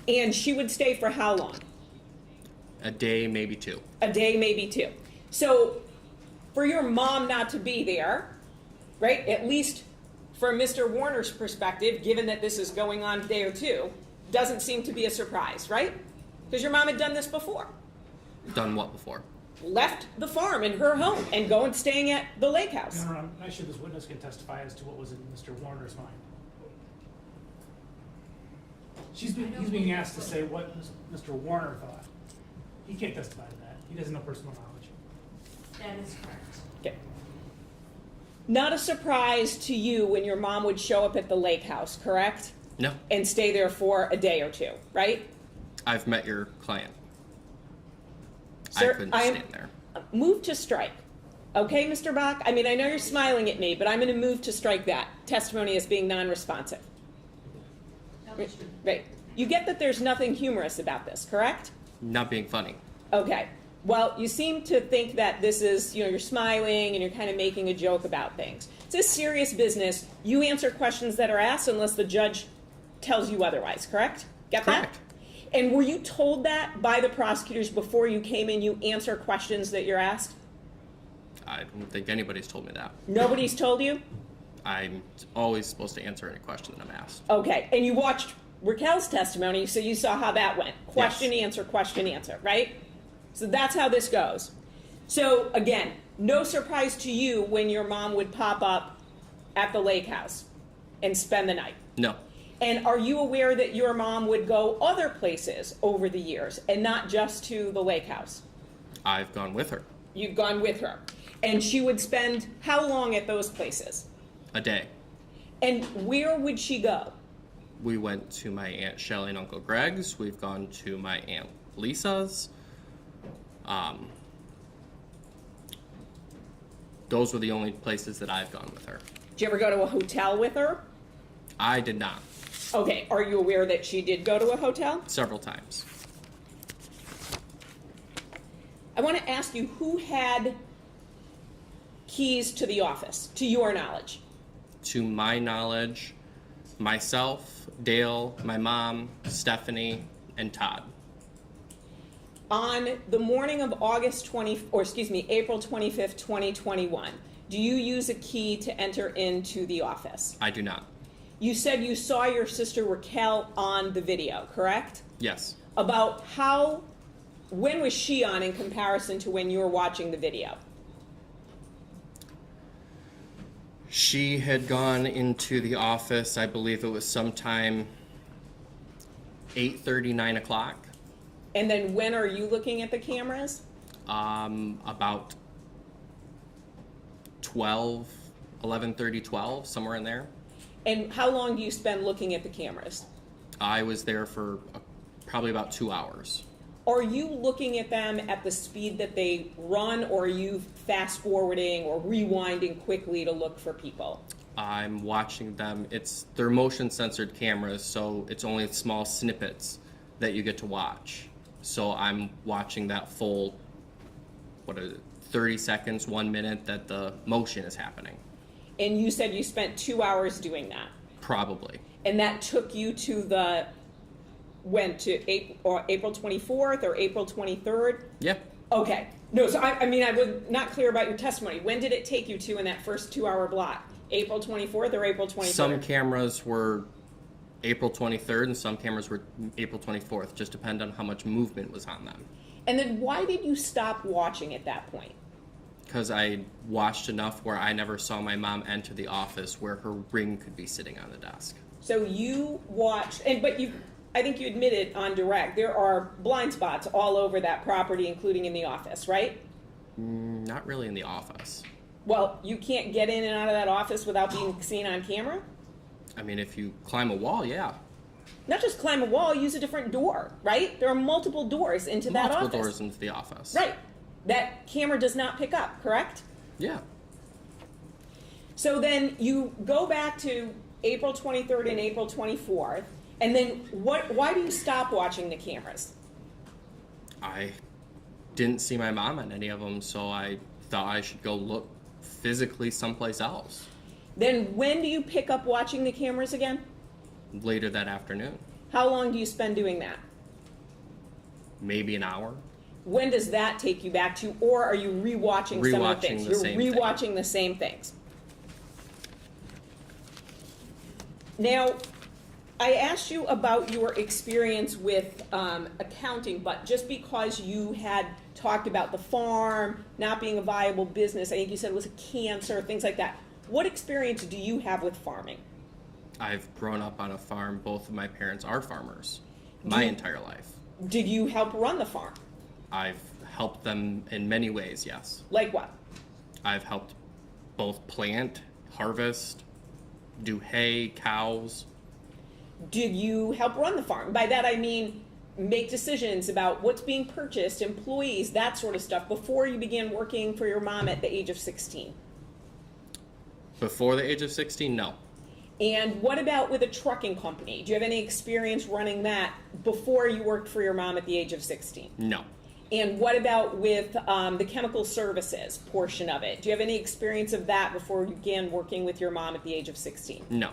And she would stay for how long? A day, maybe 2. A day, maybe 2. So for your mom not to be there, right, at least from Mr. Warner's perspective, given that this is going on day or 2, doesn't seem to be a surprise, right? Because your mom had done this before. Done what before? Left the farm in her home and going staying at the lake house. Your Honor, I'm not sure this witness can testify as to what was in Mr. Warner's mind. He's being asked to say what Mr. Warner thought. He can't testify to that. He doesn't know personal knowledge. That is correct. Okay. Not a surprise to you when your mom would show up at the lake house, correct? No. And stay there for a day or 2, right? I've met your client. Sir, I couldn't stand there. Move to strike. Okay, Mr. Bock? I mean, I know you're smiling at me, but I'm going to move to strike that testimony as being non-responsive. No issue. Right. You get that there's nothing humorous about this, correct? Not being funny. Okay. Well, you seem to think that this is, you're smiling and you're kind of making a joke about things. It's a serious business. You answer questions that are asked unless the judge tells you otherwise, correct? Get that? Correct. And were you told that by the prosecutors before you came in, you answer questions that you're asked? I don't think anybody's told me that. Nobody's told you? I'm always supposed to answer any question that I'm asked. Okay. And you watched Raquel's testimony, so you saw how that went. Question, answer, right? So that's how this goes. So again, no surprise to you when your mom would pop up at the lake house and spend the night. No. And are you aware that your mom would go other places over the years and not just to the lake house? I've gone with her. You've gone with her. And she would spend how long at those places? A day. And where would she go? We went to my Aunt Shelley and Uncle Greg's. We've gone to my Aunt Lisa's. Those were the only places that I've gone with her. Did you ever go to a hotel with her? I did not. Okay, are you aware that she did go to a hotel? Several times. I want to ask you, who had keys to the office, to your knowledge? To my knowledge, myself, Dale, my mom, Stephanie, and Todd. On the morning of April 25th, 2021, do you use a key to enter into the office? I do not. You said you saw your sister Raquel on the video, correct? Yes. About when was she on in comparison to when you were watching the video? She had gone into the office, I believe it was sometime 8:30, 9 o'clock. And then when are you looking at the cameras? About 12, 11:30, 12, somewhere in there. And how long do you spend looking at the cameras? I was there for probably about 2 hours. Are you looking at them at the speed that they run, or are you fast forwarding or rewinding quickly to look for people? I'm watching them. They're motion censored cameras, so it's only small snippets that you get to watch. So I'm watching that full, 30 seconds, 1 minute that the motion is happening. And you said you spent 2 hours doing that. Probably. And that took you to the, when, to April 24th or April 23rd? Yeah. Okay. No, so I mean, I was not clear about your testimony. When did it take you to in that first 2 hour block? April 24th or April 23rd? Some cameras were April 23rd and some cameras were April 24th. Just depend on how much movement was on them. And then why did you stop watching at that point? Because I watched enough where I never saw my mom enter the office where her ring could be sitting on the desk. So you watched, but I think you admitted on direct, there are blind spots all over that property, including in the office, right? Not really in the office. Well, you can't get in and out of that office without being seen on camera? I mean, if you climb a wall, yeah. Not just climb a wall, use a different door, right? There are multiple doors into that office. Multiple doors into the office. Right. That camera does not pick up, correct? Yeah. So then you go back to April 23rd and April 24th, and then why do you stop watching the cameras? I didn't see my mom on any of them, so I thought I should go look physically someplace else. Then when do you pick up watching the cameras again? Later that afternoon. How long do you spend doing that? Maybe an hour. When does that take you back to, or are you rewatching some of the things? You're rewatching the same things. Now, I asked you about your experience with accounting, but just because you had talked about the farm not being a viable business, I think you said it was a cancer, things like that. What experience do you have with farming? I've grown up on a farm. Both of my parents are farmers my entire life. Did you help run the farm? I've helped them in many ways, yes. Like what? I've helped both plant, harvest, do hay, cows. Did you help run the farm? By that I mean make decisions about what's being purchased, employees, that sort of stuff, before you began working for your mom at the age of 16. Before the age of 16, no. And what about with a trucking company? Do you have any experience running that before you worked for your mom at the age of 16? No. And what about with the chemical services portion of it? Do you have any experience of that before you began working with your mom at the age of 16? No.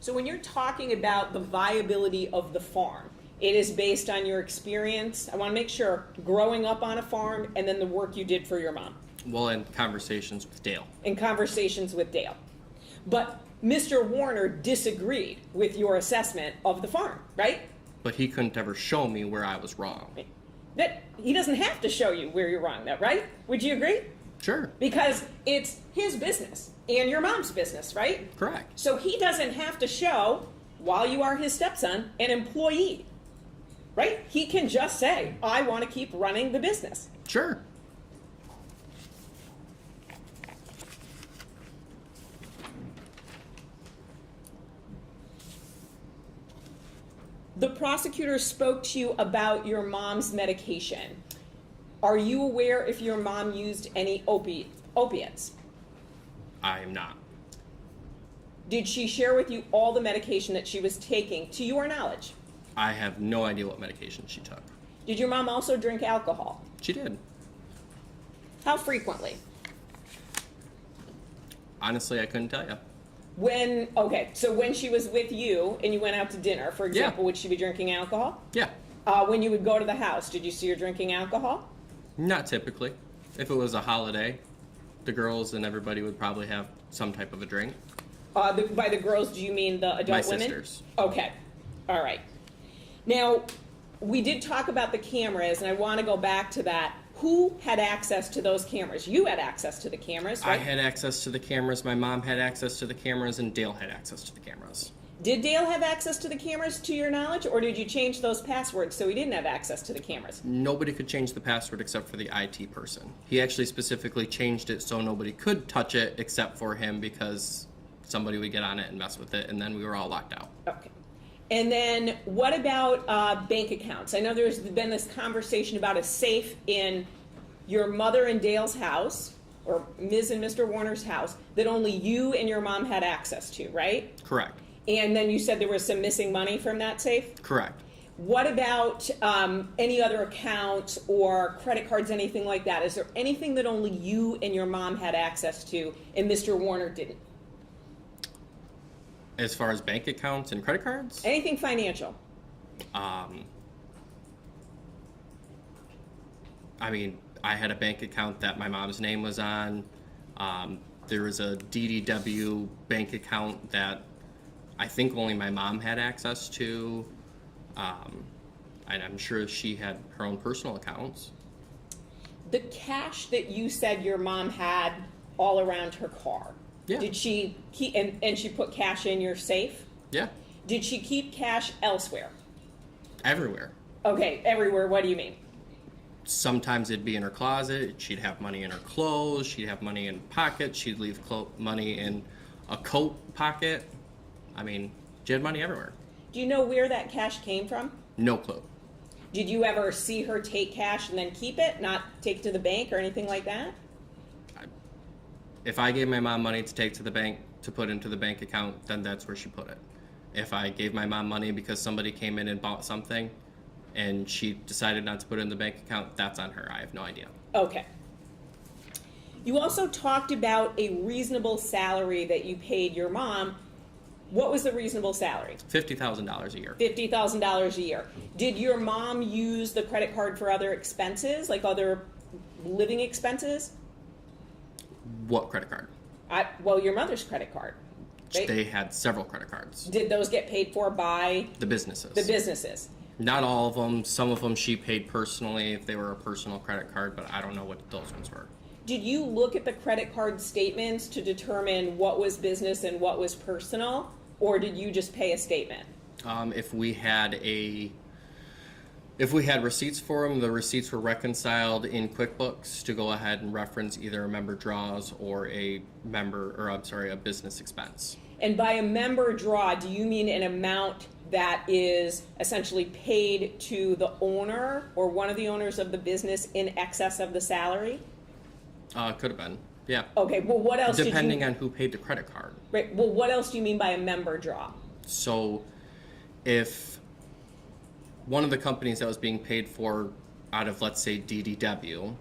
So when you're talking about the viability of the farm, it is based on your experience, I want to make sure, growing up on a farm and then the work you did for your mom. Well, in conversations with Dale. In conversations with Dale. But Mr. Warner disagreed with your assessment of the farm, right? But he couldn't ever show me where I was wrong. That he doesn't have to show you where you're wrong, though, right? Would you agree? Sure. Because it's his business and your mom's business, right? Correct. So he doesn't have to show, while you are his stepson, an employee, right? He can just say, I want to keep running the business. Sure. The prosecutor spoke to you about your mom's medication. Are you aware if your mom used any opiates? I am not. Did she share with you all the medication that she was taking, to your knowledge? I have no idea what medication she took. Did your mom also drink alcohol? She did. How frequently? Honestly, I couldn't tell you. So when she was with you and you went out to dinner, for example, would she be drinking alcohol? Yeah. When you would go to the house, did you see her drinking alcohol? Not typically. If it was a holiday, the girls and everybody would probably have some type of a drink. By the girls, do you mean the adult women? My sisters. Okay. All right. Now, we did talk about the cameras, and I want to go back to that. Who had access to those cameras? You had access to the cameras, right? I had access to the cameras, my mom had access to the cameras, and Dale had access to the cameras. Did Dale have access to the cameras, to your knowledge, or did you change those passwords so he didn't have access to the cameras? Nobody could change the password except for the IT person. He actually specifically changed it so nobody could touch it except for him because somebody would get on it and mess with it, and then we were all locked out. Okay. And then what about bank accounts? I know there's been this conversation about a safe in your mother and Dale's house, or Ms. and Mr. Warner's house, that only you and your mom had access to, right? Correct. And then you said there was some missing money from that safe? Correct. What about any other accounts or credit cards, anything like that? Is there anything that only you and your mom had access to and Mr. Warner didn't? As far as bank accounts and credit cards, Anything financial? I mean, I had a bank account that my mom's name was on. There was a DDW bank account that I think only my mom had access to. And I'm sure she had her own personal accounts. The cash that you said your mom had all around her car, Yeah. did she keep, and she put cash in your safe? Yeah, Did she keep cash elsewhere? everywhere. Okay, everywhere, what do you mean? Sometimes it'd be in her closet. She'd have money in her clothes. She'd have money in pockets. She'd leave money in a coat pocket. I mean, she had money everywhere. Do you know where that cash came from? No clue. Did you ever see her take cash and then keep it, not take it to the bank or anything like that? If I gave my mom money to take to the bank to put into the bank account, then that's where she put it. If I gave my mom money because somebody came in and bought something and she decided not to put it in the bank account, that's on her. I have no idea. Okay. You also talked about a reasonable salary that you paid your mom. What was the reasonable salary? $50,000 a year. $50,000 a year. Did your mom use the credit card for other expenses, like other living expenses? What credit card? Well, your mother's credit card. Right? They had several credit cards. Did those get paid for by The businesses. the businesses? Not all of them. Some of them she paid personally if they were a personal credit card, but I don't know what those ones were. Did you look at the credit card statements to determine what was business and what was personal, or did you just pay a statement? If we had receipts for them, the receipts were reconciled in QuickBooks to go ahead and reference either a member draws or a business expense. And by a member draw, do you mean an amount that is essentially paid to the owner or one of the owners of the business in excess of the salary? Could have been, yeah. Okay, well, what else Depending on who paid the credit card. Right, well, what else do you mean by a member draw? So if one of the companies that was being paid for out of, let's say, DDW,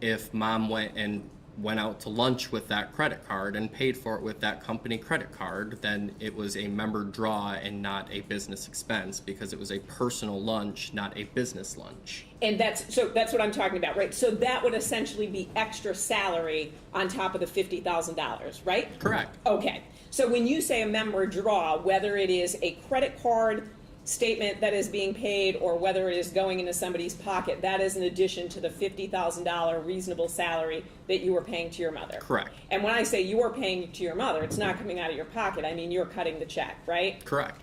if mom went out to lunch with that credit card and paid for it with that company credit card, then it was a member draw and not a business expense because it was a personal lunch, not a business lunch. And that's what I'm talking about, right? So that would essentially be extra salary on top of the $50,000, right? Correct. Okay. So when you say a member draw, whether it is a credit card statement that is being paid or whether it is going into somebody's pocket, that is in addition to the $50,000 reasonable salary that you were paying to your mother. Correct. And when I say you are paying to your mother, it's not coming out of your pocket. I mean, you're cutting the check, right? Correct.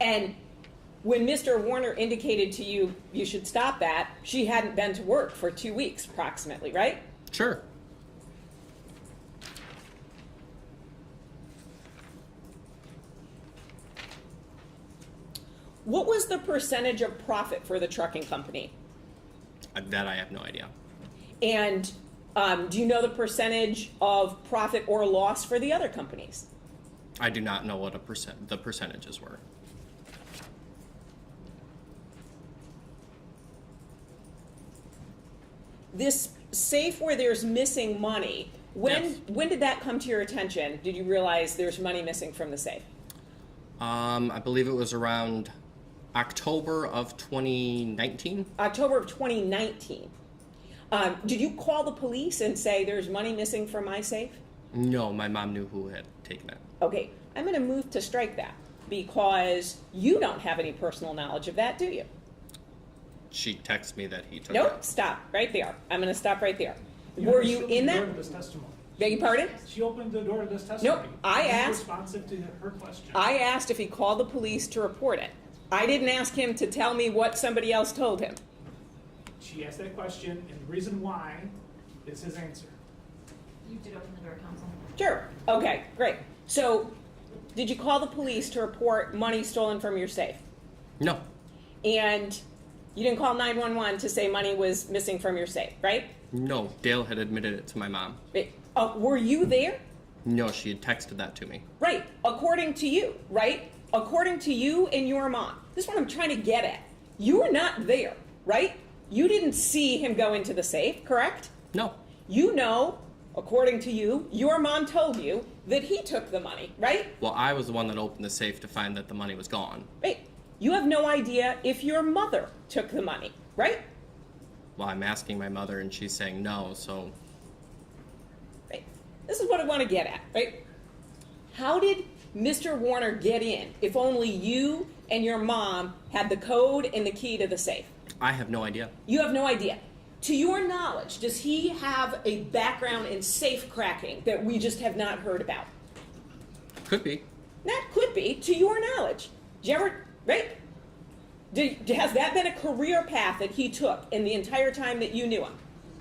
And when Mr. Warner indicated to you you should stop that, she hadn't been to work for 2 weeks approximately, right? Sure. What was the percentage of profit for the trucking company? That I have no idea. And do you know the percentage of profit or loss for the other companies? I do not know what the percentages were. This safe where there's missing money, Yes. when did that come to your attention? Did you realize there's money missing from the safe? I believe it was around October of 2019. October of 2019. Did you call the police and say there's money missing from my safe? No, my mom knew who had taken it. Okay, I'm going to move to strike that because you don't have any personal knowledge of that, do you? She texted me that he took Nope, it. stop right there. I'm going to stop right there. Were you in that? She opened the door to this testimony. Beg your pardon? She opened the door to this testimony. Nope, I This is asked- responsive to her question. I asked if he called the police to report it. I didn't ask him to tell me what somebody else told him. She asked that question, and the reason why is his answer. You did open the door, counsel. Sure. Okay, great. So, did you call the police to report money stolen from your safe? No, And you didn't call 911 to say money was missing from your safe, right? no. Dale had admitted it to my mom. Were you there? No, she had texted that to me. Right, according to you, right? According to you and your mom. This is what I'm trying to get at. You were not there, right? You didn't see him go into the safe, correct? No. You know, according to you, your mom told you that he took the money, right? Well, I was the one that opened the safe to find that the money was gone. Right. You have no idea if your mother took the money, right? Well, I'm asking my mother and she's saying no, so Right. This is what I want to get at, right? How did Mr. Warner get in if only you and your mom had the code and the key to the safe? I have no idea. You have no idea. To your knowledge, does he have a background in safe cracking that we just have not heard about? Could be. That could be, to your knowledge. Did you ever, right? Has that been a career path that he took in the entire time that you knew him?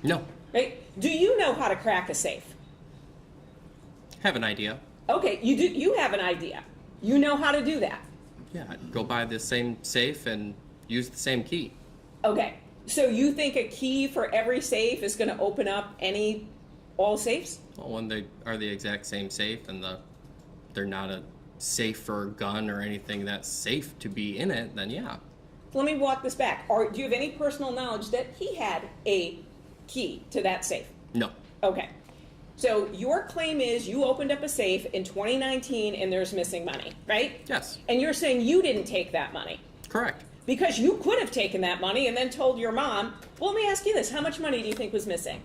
No. Right? Do you know how to crack a safe? Have an idea. Okay, you do. You have an idea. You know how to do that. Yeah, I'd go buy the same safe and use the same key. Okay, so you think a key for every safe is going to open up all safes? Well, when they are the exact same safe and they're not a safe for a gun or anything that's safe to be in it, then yeah. Let me walk this back. Do you have any personal knowledge that he had a key to that safe? No. Okay. So your claim is you opened up a safe in 2019 and there's missing money, right? Yes. And you're saying you didn't take that money Correct. because you could have taken that money and then told your mom, well, let me ask you this. How much money do you think was missing?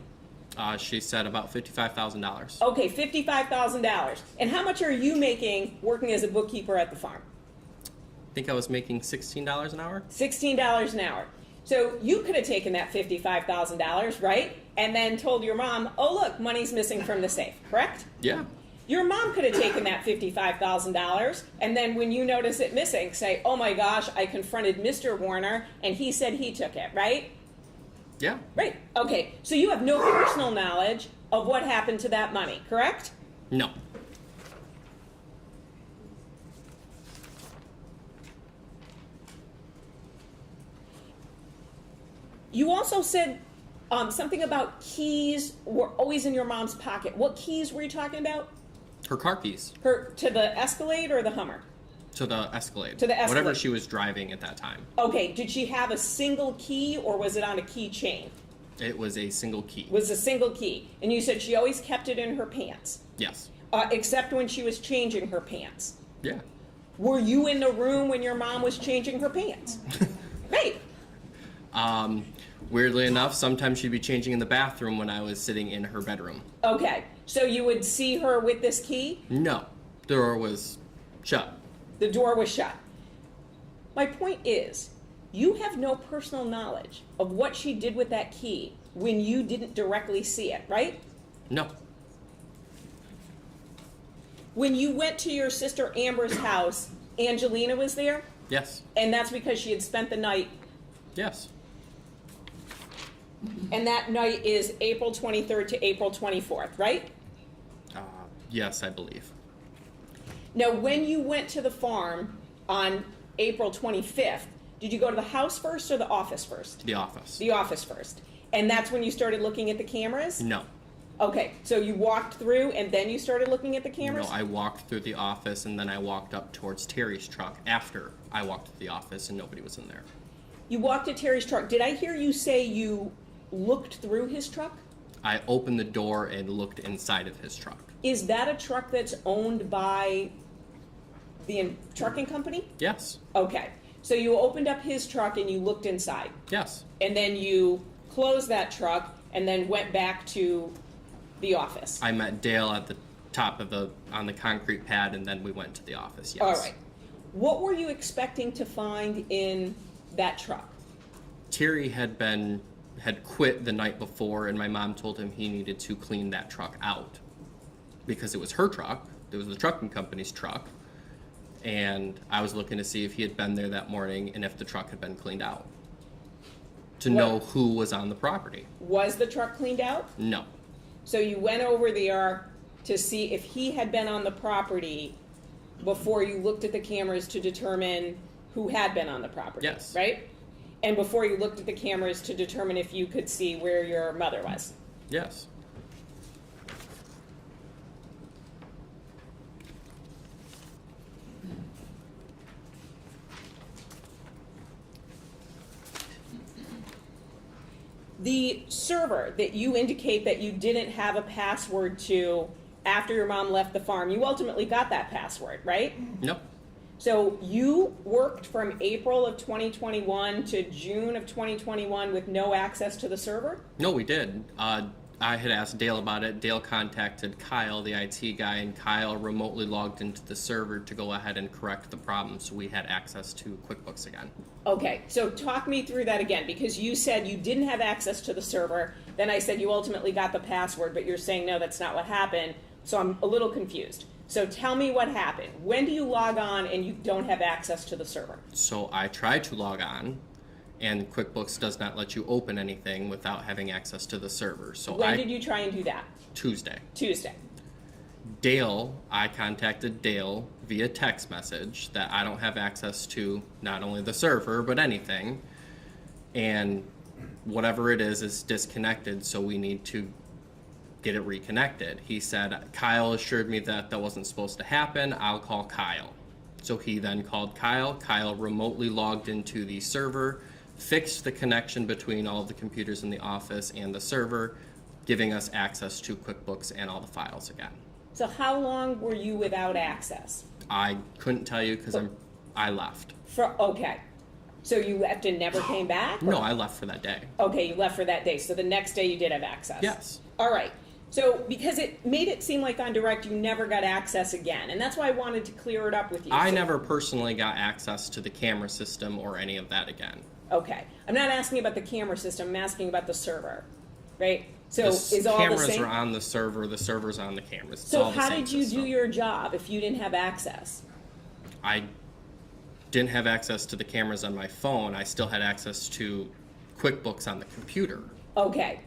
She said about $55,000. Okay, $55,000. And how much are you making working as a bookkeeper at the farm? I think I was making $16 an hour. $16 an hour. So you could have taken that $55,000, right? And then told your mom, oh, look, money's missing from the safe, correct? Yeah. Your mom could have taken that $55,000 and then when you notice it missing, say, oh my gosh, I confronted Mr. Warner and he said he took it, right? Yeah. Right. Okay. So you have no personal knowledge of what happened to that money, correct? No. You also said something about keys were always in your mom's pocket. What keys were you talking about? Her car keys. To the Escalade or the Hummer? To the Escalade. To the Escalade. Whatever she was driving at that time. Okay. Did she have a single key or was it on a keychain? It was a single key. It was a single key. And you said she always kept it in her pants, Yes. except when she was changing her pants. Yeah. Were you in the room when your mom was changing her pants? Right. Weirdly enough, sometimes she'd be changing in the bathroom when I was sitting in her bedroom. Okay. So you would see her with this key? No. The door was shut. The door was shut. My point is, you have no personal knowledge of what she did with that key when you didn't directly see it, right? No. When you went to your sister Amber's house, Angelina was there? Yes. And that's because she had spent the night. Yes. And that night is April 23rd to April 24th, right? Yes, I believe. Now, when you went to the farm on April 25th, did you go to the house first or the office first? The office. The office first. And that's when you started looking at the cameras? No. Okay, so you walked through and then you started looking at the No, cameras? I walked through the office and then I walked up towards Terry's truck after I walked to the office and nobody was in there. You walked to Terry's truck. Did I hear you say you looked through his truck? I opened the door and looked inside of his truck. Is that a truck that's owned by the trucking company? Yes. Okay, so you opened up his truck and you looked inside. Yes. And then you closed that truck and then went back to the office. I met Dale at the top of on the concrete pad and then we went to the office, yes. All right. What were you expecting to find in that truck? Terry had quit the night before and my mom told him he needed to clean that truck out because it was her truck. It was the trucking company's truck. And I was looking to see if he had been there that morning and if the truck had been cleaned out to know who was on the property. Was the truck cleaned out? No. So you went over there to see if he had been on the property before you looked at the cameras to determine who had been on the property. Yes. Right? And before you looked at the cameras to determine if you could see where your mother was. Yes. The server that you indicate that you didn't have a password to after your mom left the farm, you ultimately got that password, right? Nope. So you worked from April of 2021 to June of 2021 with no access to the server? No, we did. I had asked Dale about it. Dale contacted Kyle, the IT guy, and Kyle remotely logged into the server to go ahead and correct the problem, so we had access to QuickBooks again. Okay, so talk me through that again, because you said you didn't have access to the server, then I said you ultimately got the password, but you're saying no, that's not what happened, so I'm a little confused. So tell me what happened. When do you log on and you don't have access to the server? So I tried to log on, and QuickBooks does not let you open anything without having access to the server. So When did you try and do that? Tuesday. Tuesday. I contacted Dale via text message that I don't have access to not only the server, but anything. And whatever it is disconnected, so we need to get it reconnected. He said, Kyle assured me that that wasn't supposed to happen. I'll call Kyle. So he then called Kyle. Kyle remotely logged into the server, fixed the connection between all of the computers in the office and the server, giving us access to QuickBooks and all the files again. So how long were you without access? I couldn't tell you because I left. Okay. So you left and never came back? No, I left for that day. Okay, you left for that day. So the next day you did have access? Yes. All right. So because it made it seem like on direct you never got access again, and that's why I wanted to clear it up with you. I So- never personally got access to the camera system or any of that again. Okay. I'm not asking about the camera system. I'm asking about the server, right? So The is all the cameras same? are on the server's on the cameras. It's So all the how same did you system. do your job if you didn't have access? I didn't have access to the cameras on my phone. I still had access to QuickBooks on the computer. Okay.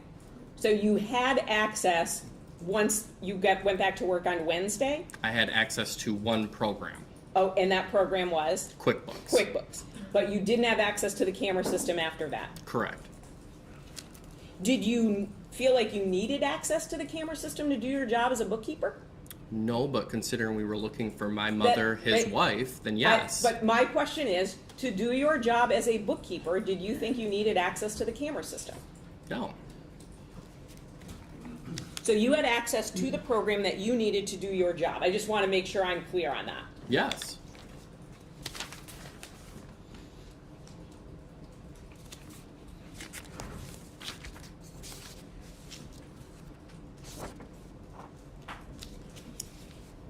So you had access once you went back to work on Wednesday? I had access to one program, Oh, and that program was QuickBooks. QuickBooks. But you didn't have access to the camera system after that. Correct. Did you feel like you needed access to the camera system to do your job as a bookkeeper? No, but considering we were looking for my mother, his right. wife, then yes. But my question is, to do your job as a bookkeeper, did you think you needed access to the camera system? No. So you had access to the program that you needed to do your job. I just want to make sure I'm clear on that. Yes.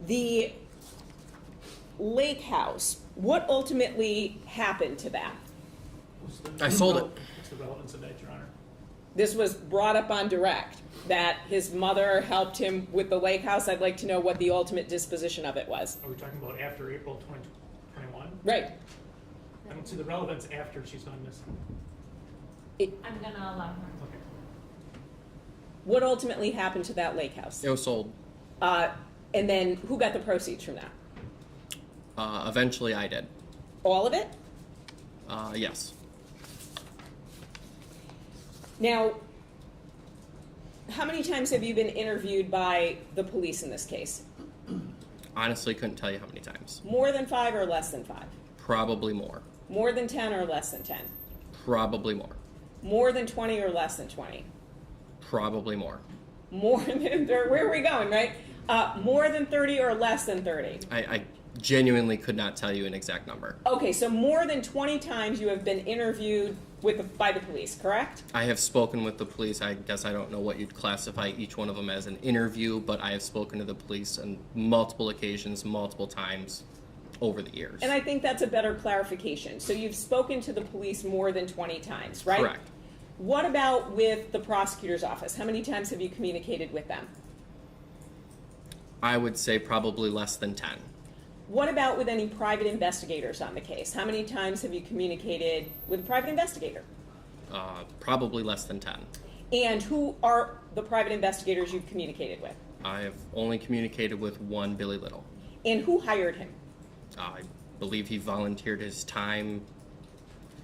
The lake house, what ultimately happened to that? I sold it. What's the relevance of that, Your Honor? This was brought up on direct, that his mother helped him with the lake house. I'd like to know what the ultimate disposition of it was. Are we talking about after April 2021? Right. I don't see the relevance after she's gone missing. I'm gonna allow her. Okay. What ultimately happened to that lake house? It was sold. And then who got the proceeds from that? Eventually I did. All of it? Yes. Now, how many times have you been interviewed by the police in this case? Honestly, couldn't tell you how many times. More than 5 or less than 5? Probably more. More than 10 or less than 10? Probably more. More than 20 or less than 20? Probably more. More than, where are we going, right? More than 30 or less than 30? I genuinely could not tell you an exact number. Okay, so more than 20 times you have been interviewed by the police, correct? I have spoken with the police. I guess I don't know what you'd classify each one of them as an interview, but I have spoken to the police on multiple occasions, multiple times over the years. And I think that's a better clarification. So you've spoken to the police more than 20 times, right? Correct. What about with the prosecutor's office? How many times have you communicated with them? I would say probably less than 10. What about with any private investigators on the case? How many times have you communicated with a private investigator? Probably less than 10. And who are the private investigators you've communicated with? I have only communicated with one, Billy Little. And who hired him? I believe he volunteered his time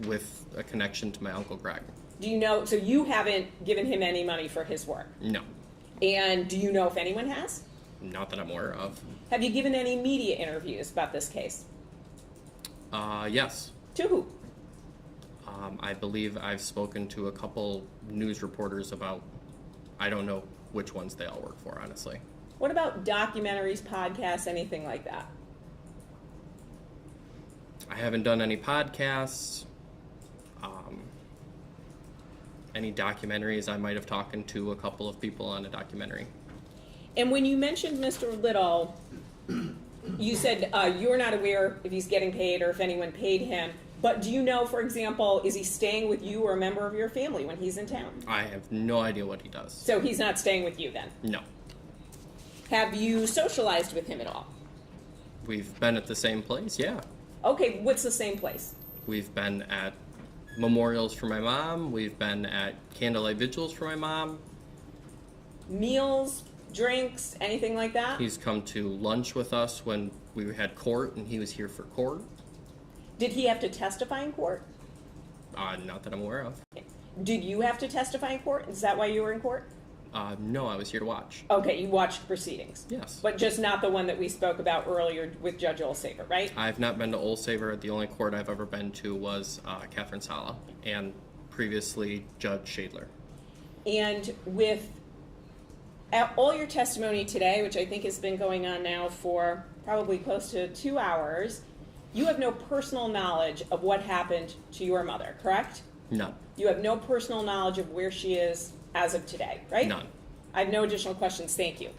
with a connection to my Uncle Greg. Do you know, so you haven't given him any money for his work? No. And do you know if anyone has? Not that I'm aware of. Have you given any media interviews about this case? Yes. To who? I believe I've spoken to a couple news reporters about, I don't know which ones they all work for, honestly. What about documentaries, podcasts, anything like that? I haven't done any podcasts. Any documentaries, I might have talked to a couple of people on a documentary. And when you mentioned Mr. Little, you said you're not aware if he's getting paid or if anyone paid him. But do you know, for example, is he staying with you or a member of your family when he's in town? I have no idea what he does. So he's not staying with you then? No. Have you socialized with him at all? We've been at the same place, yeah. Okay, what's the same place? We've been at memorials for my mom. We've been at candlelight vigils for my mom. Meals, drinks, anything like that? He's come to lunch with us when we had court and he was here for court. Did he have to testify in court? Not that I'm aware of. Did you have to testify in court? Is that why you were in court? No, I was here to watch. Okay, you watched proceedings. Yes. But just not the one that we spoke about earlier with Judge Olsaver, right? I've not been to Olsaver. The only court I've ever been to was Catherine Sala and previously Judge Shadler. And with all your testimony today, which I think has been going on now for probably close to 2 hours, you have no personal knowledge of what happened to your mother, correct? None. You have no personal knowledge of where she is as of today, right? None. I have no additional questions. Thank you.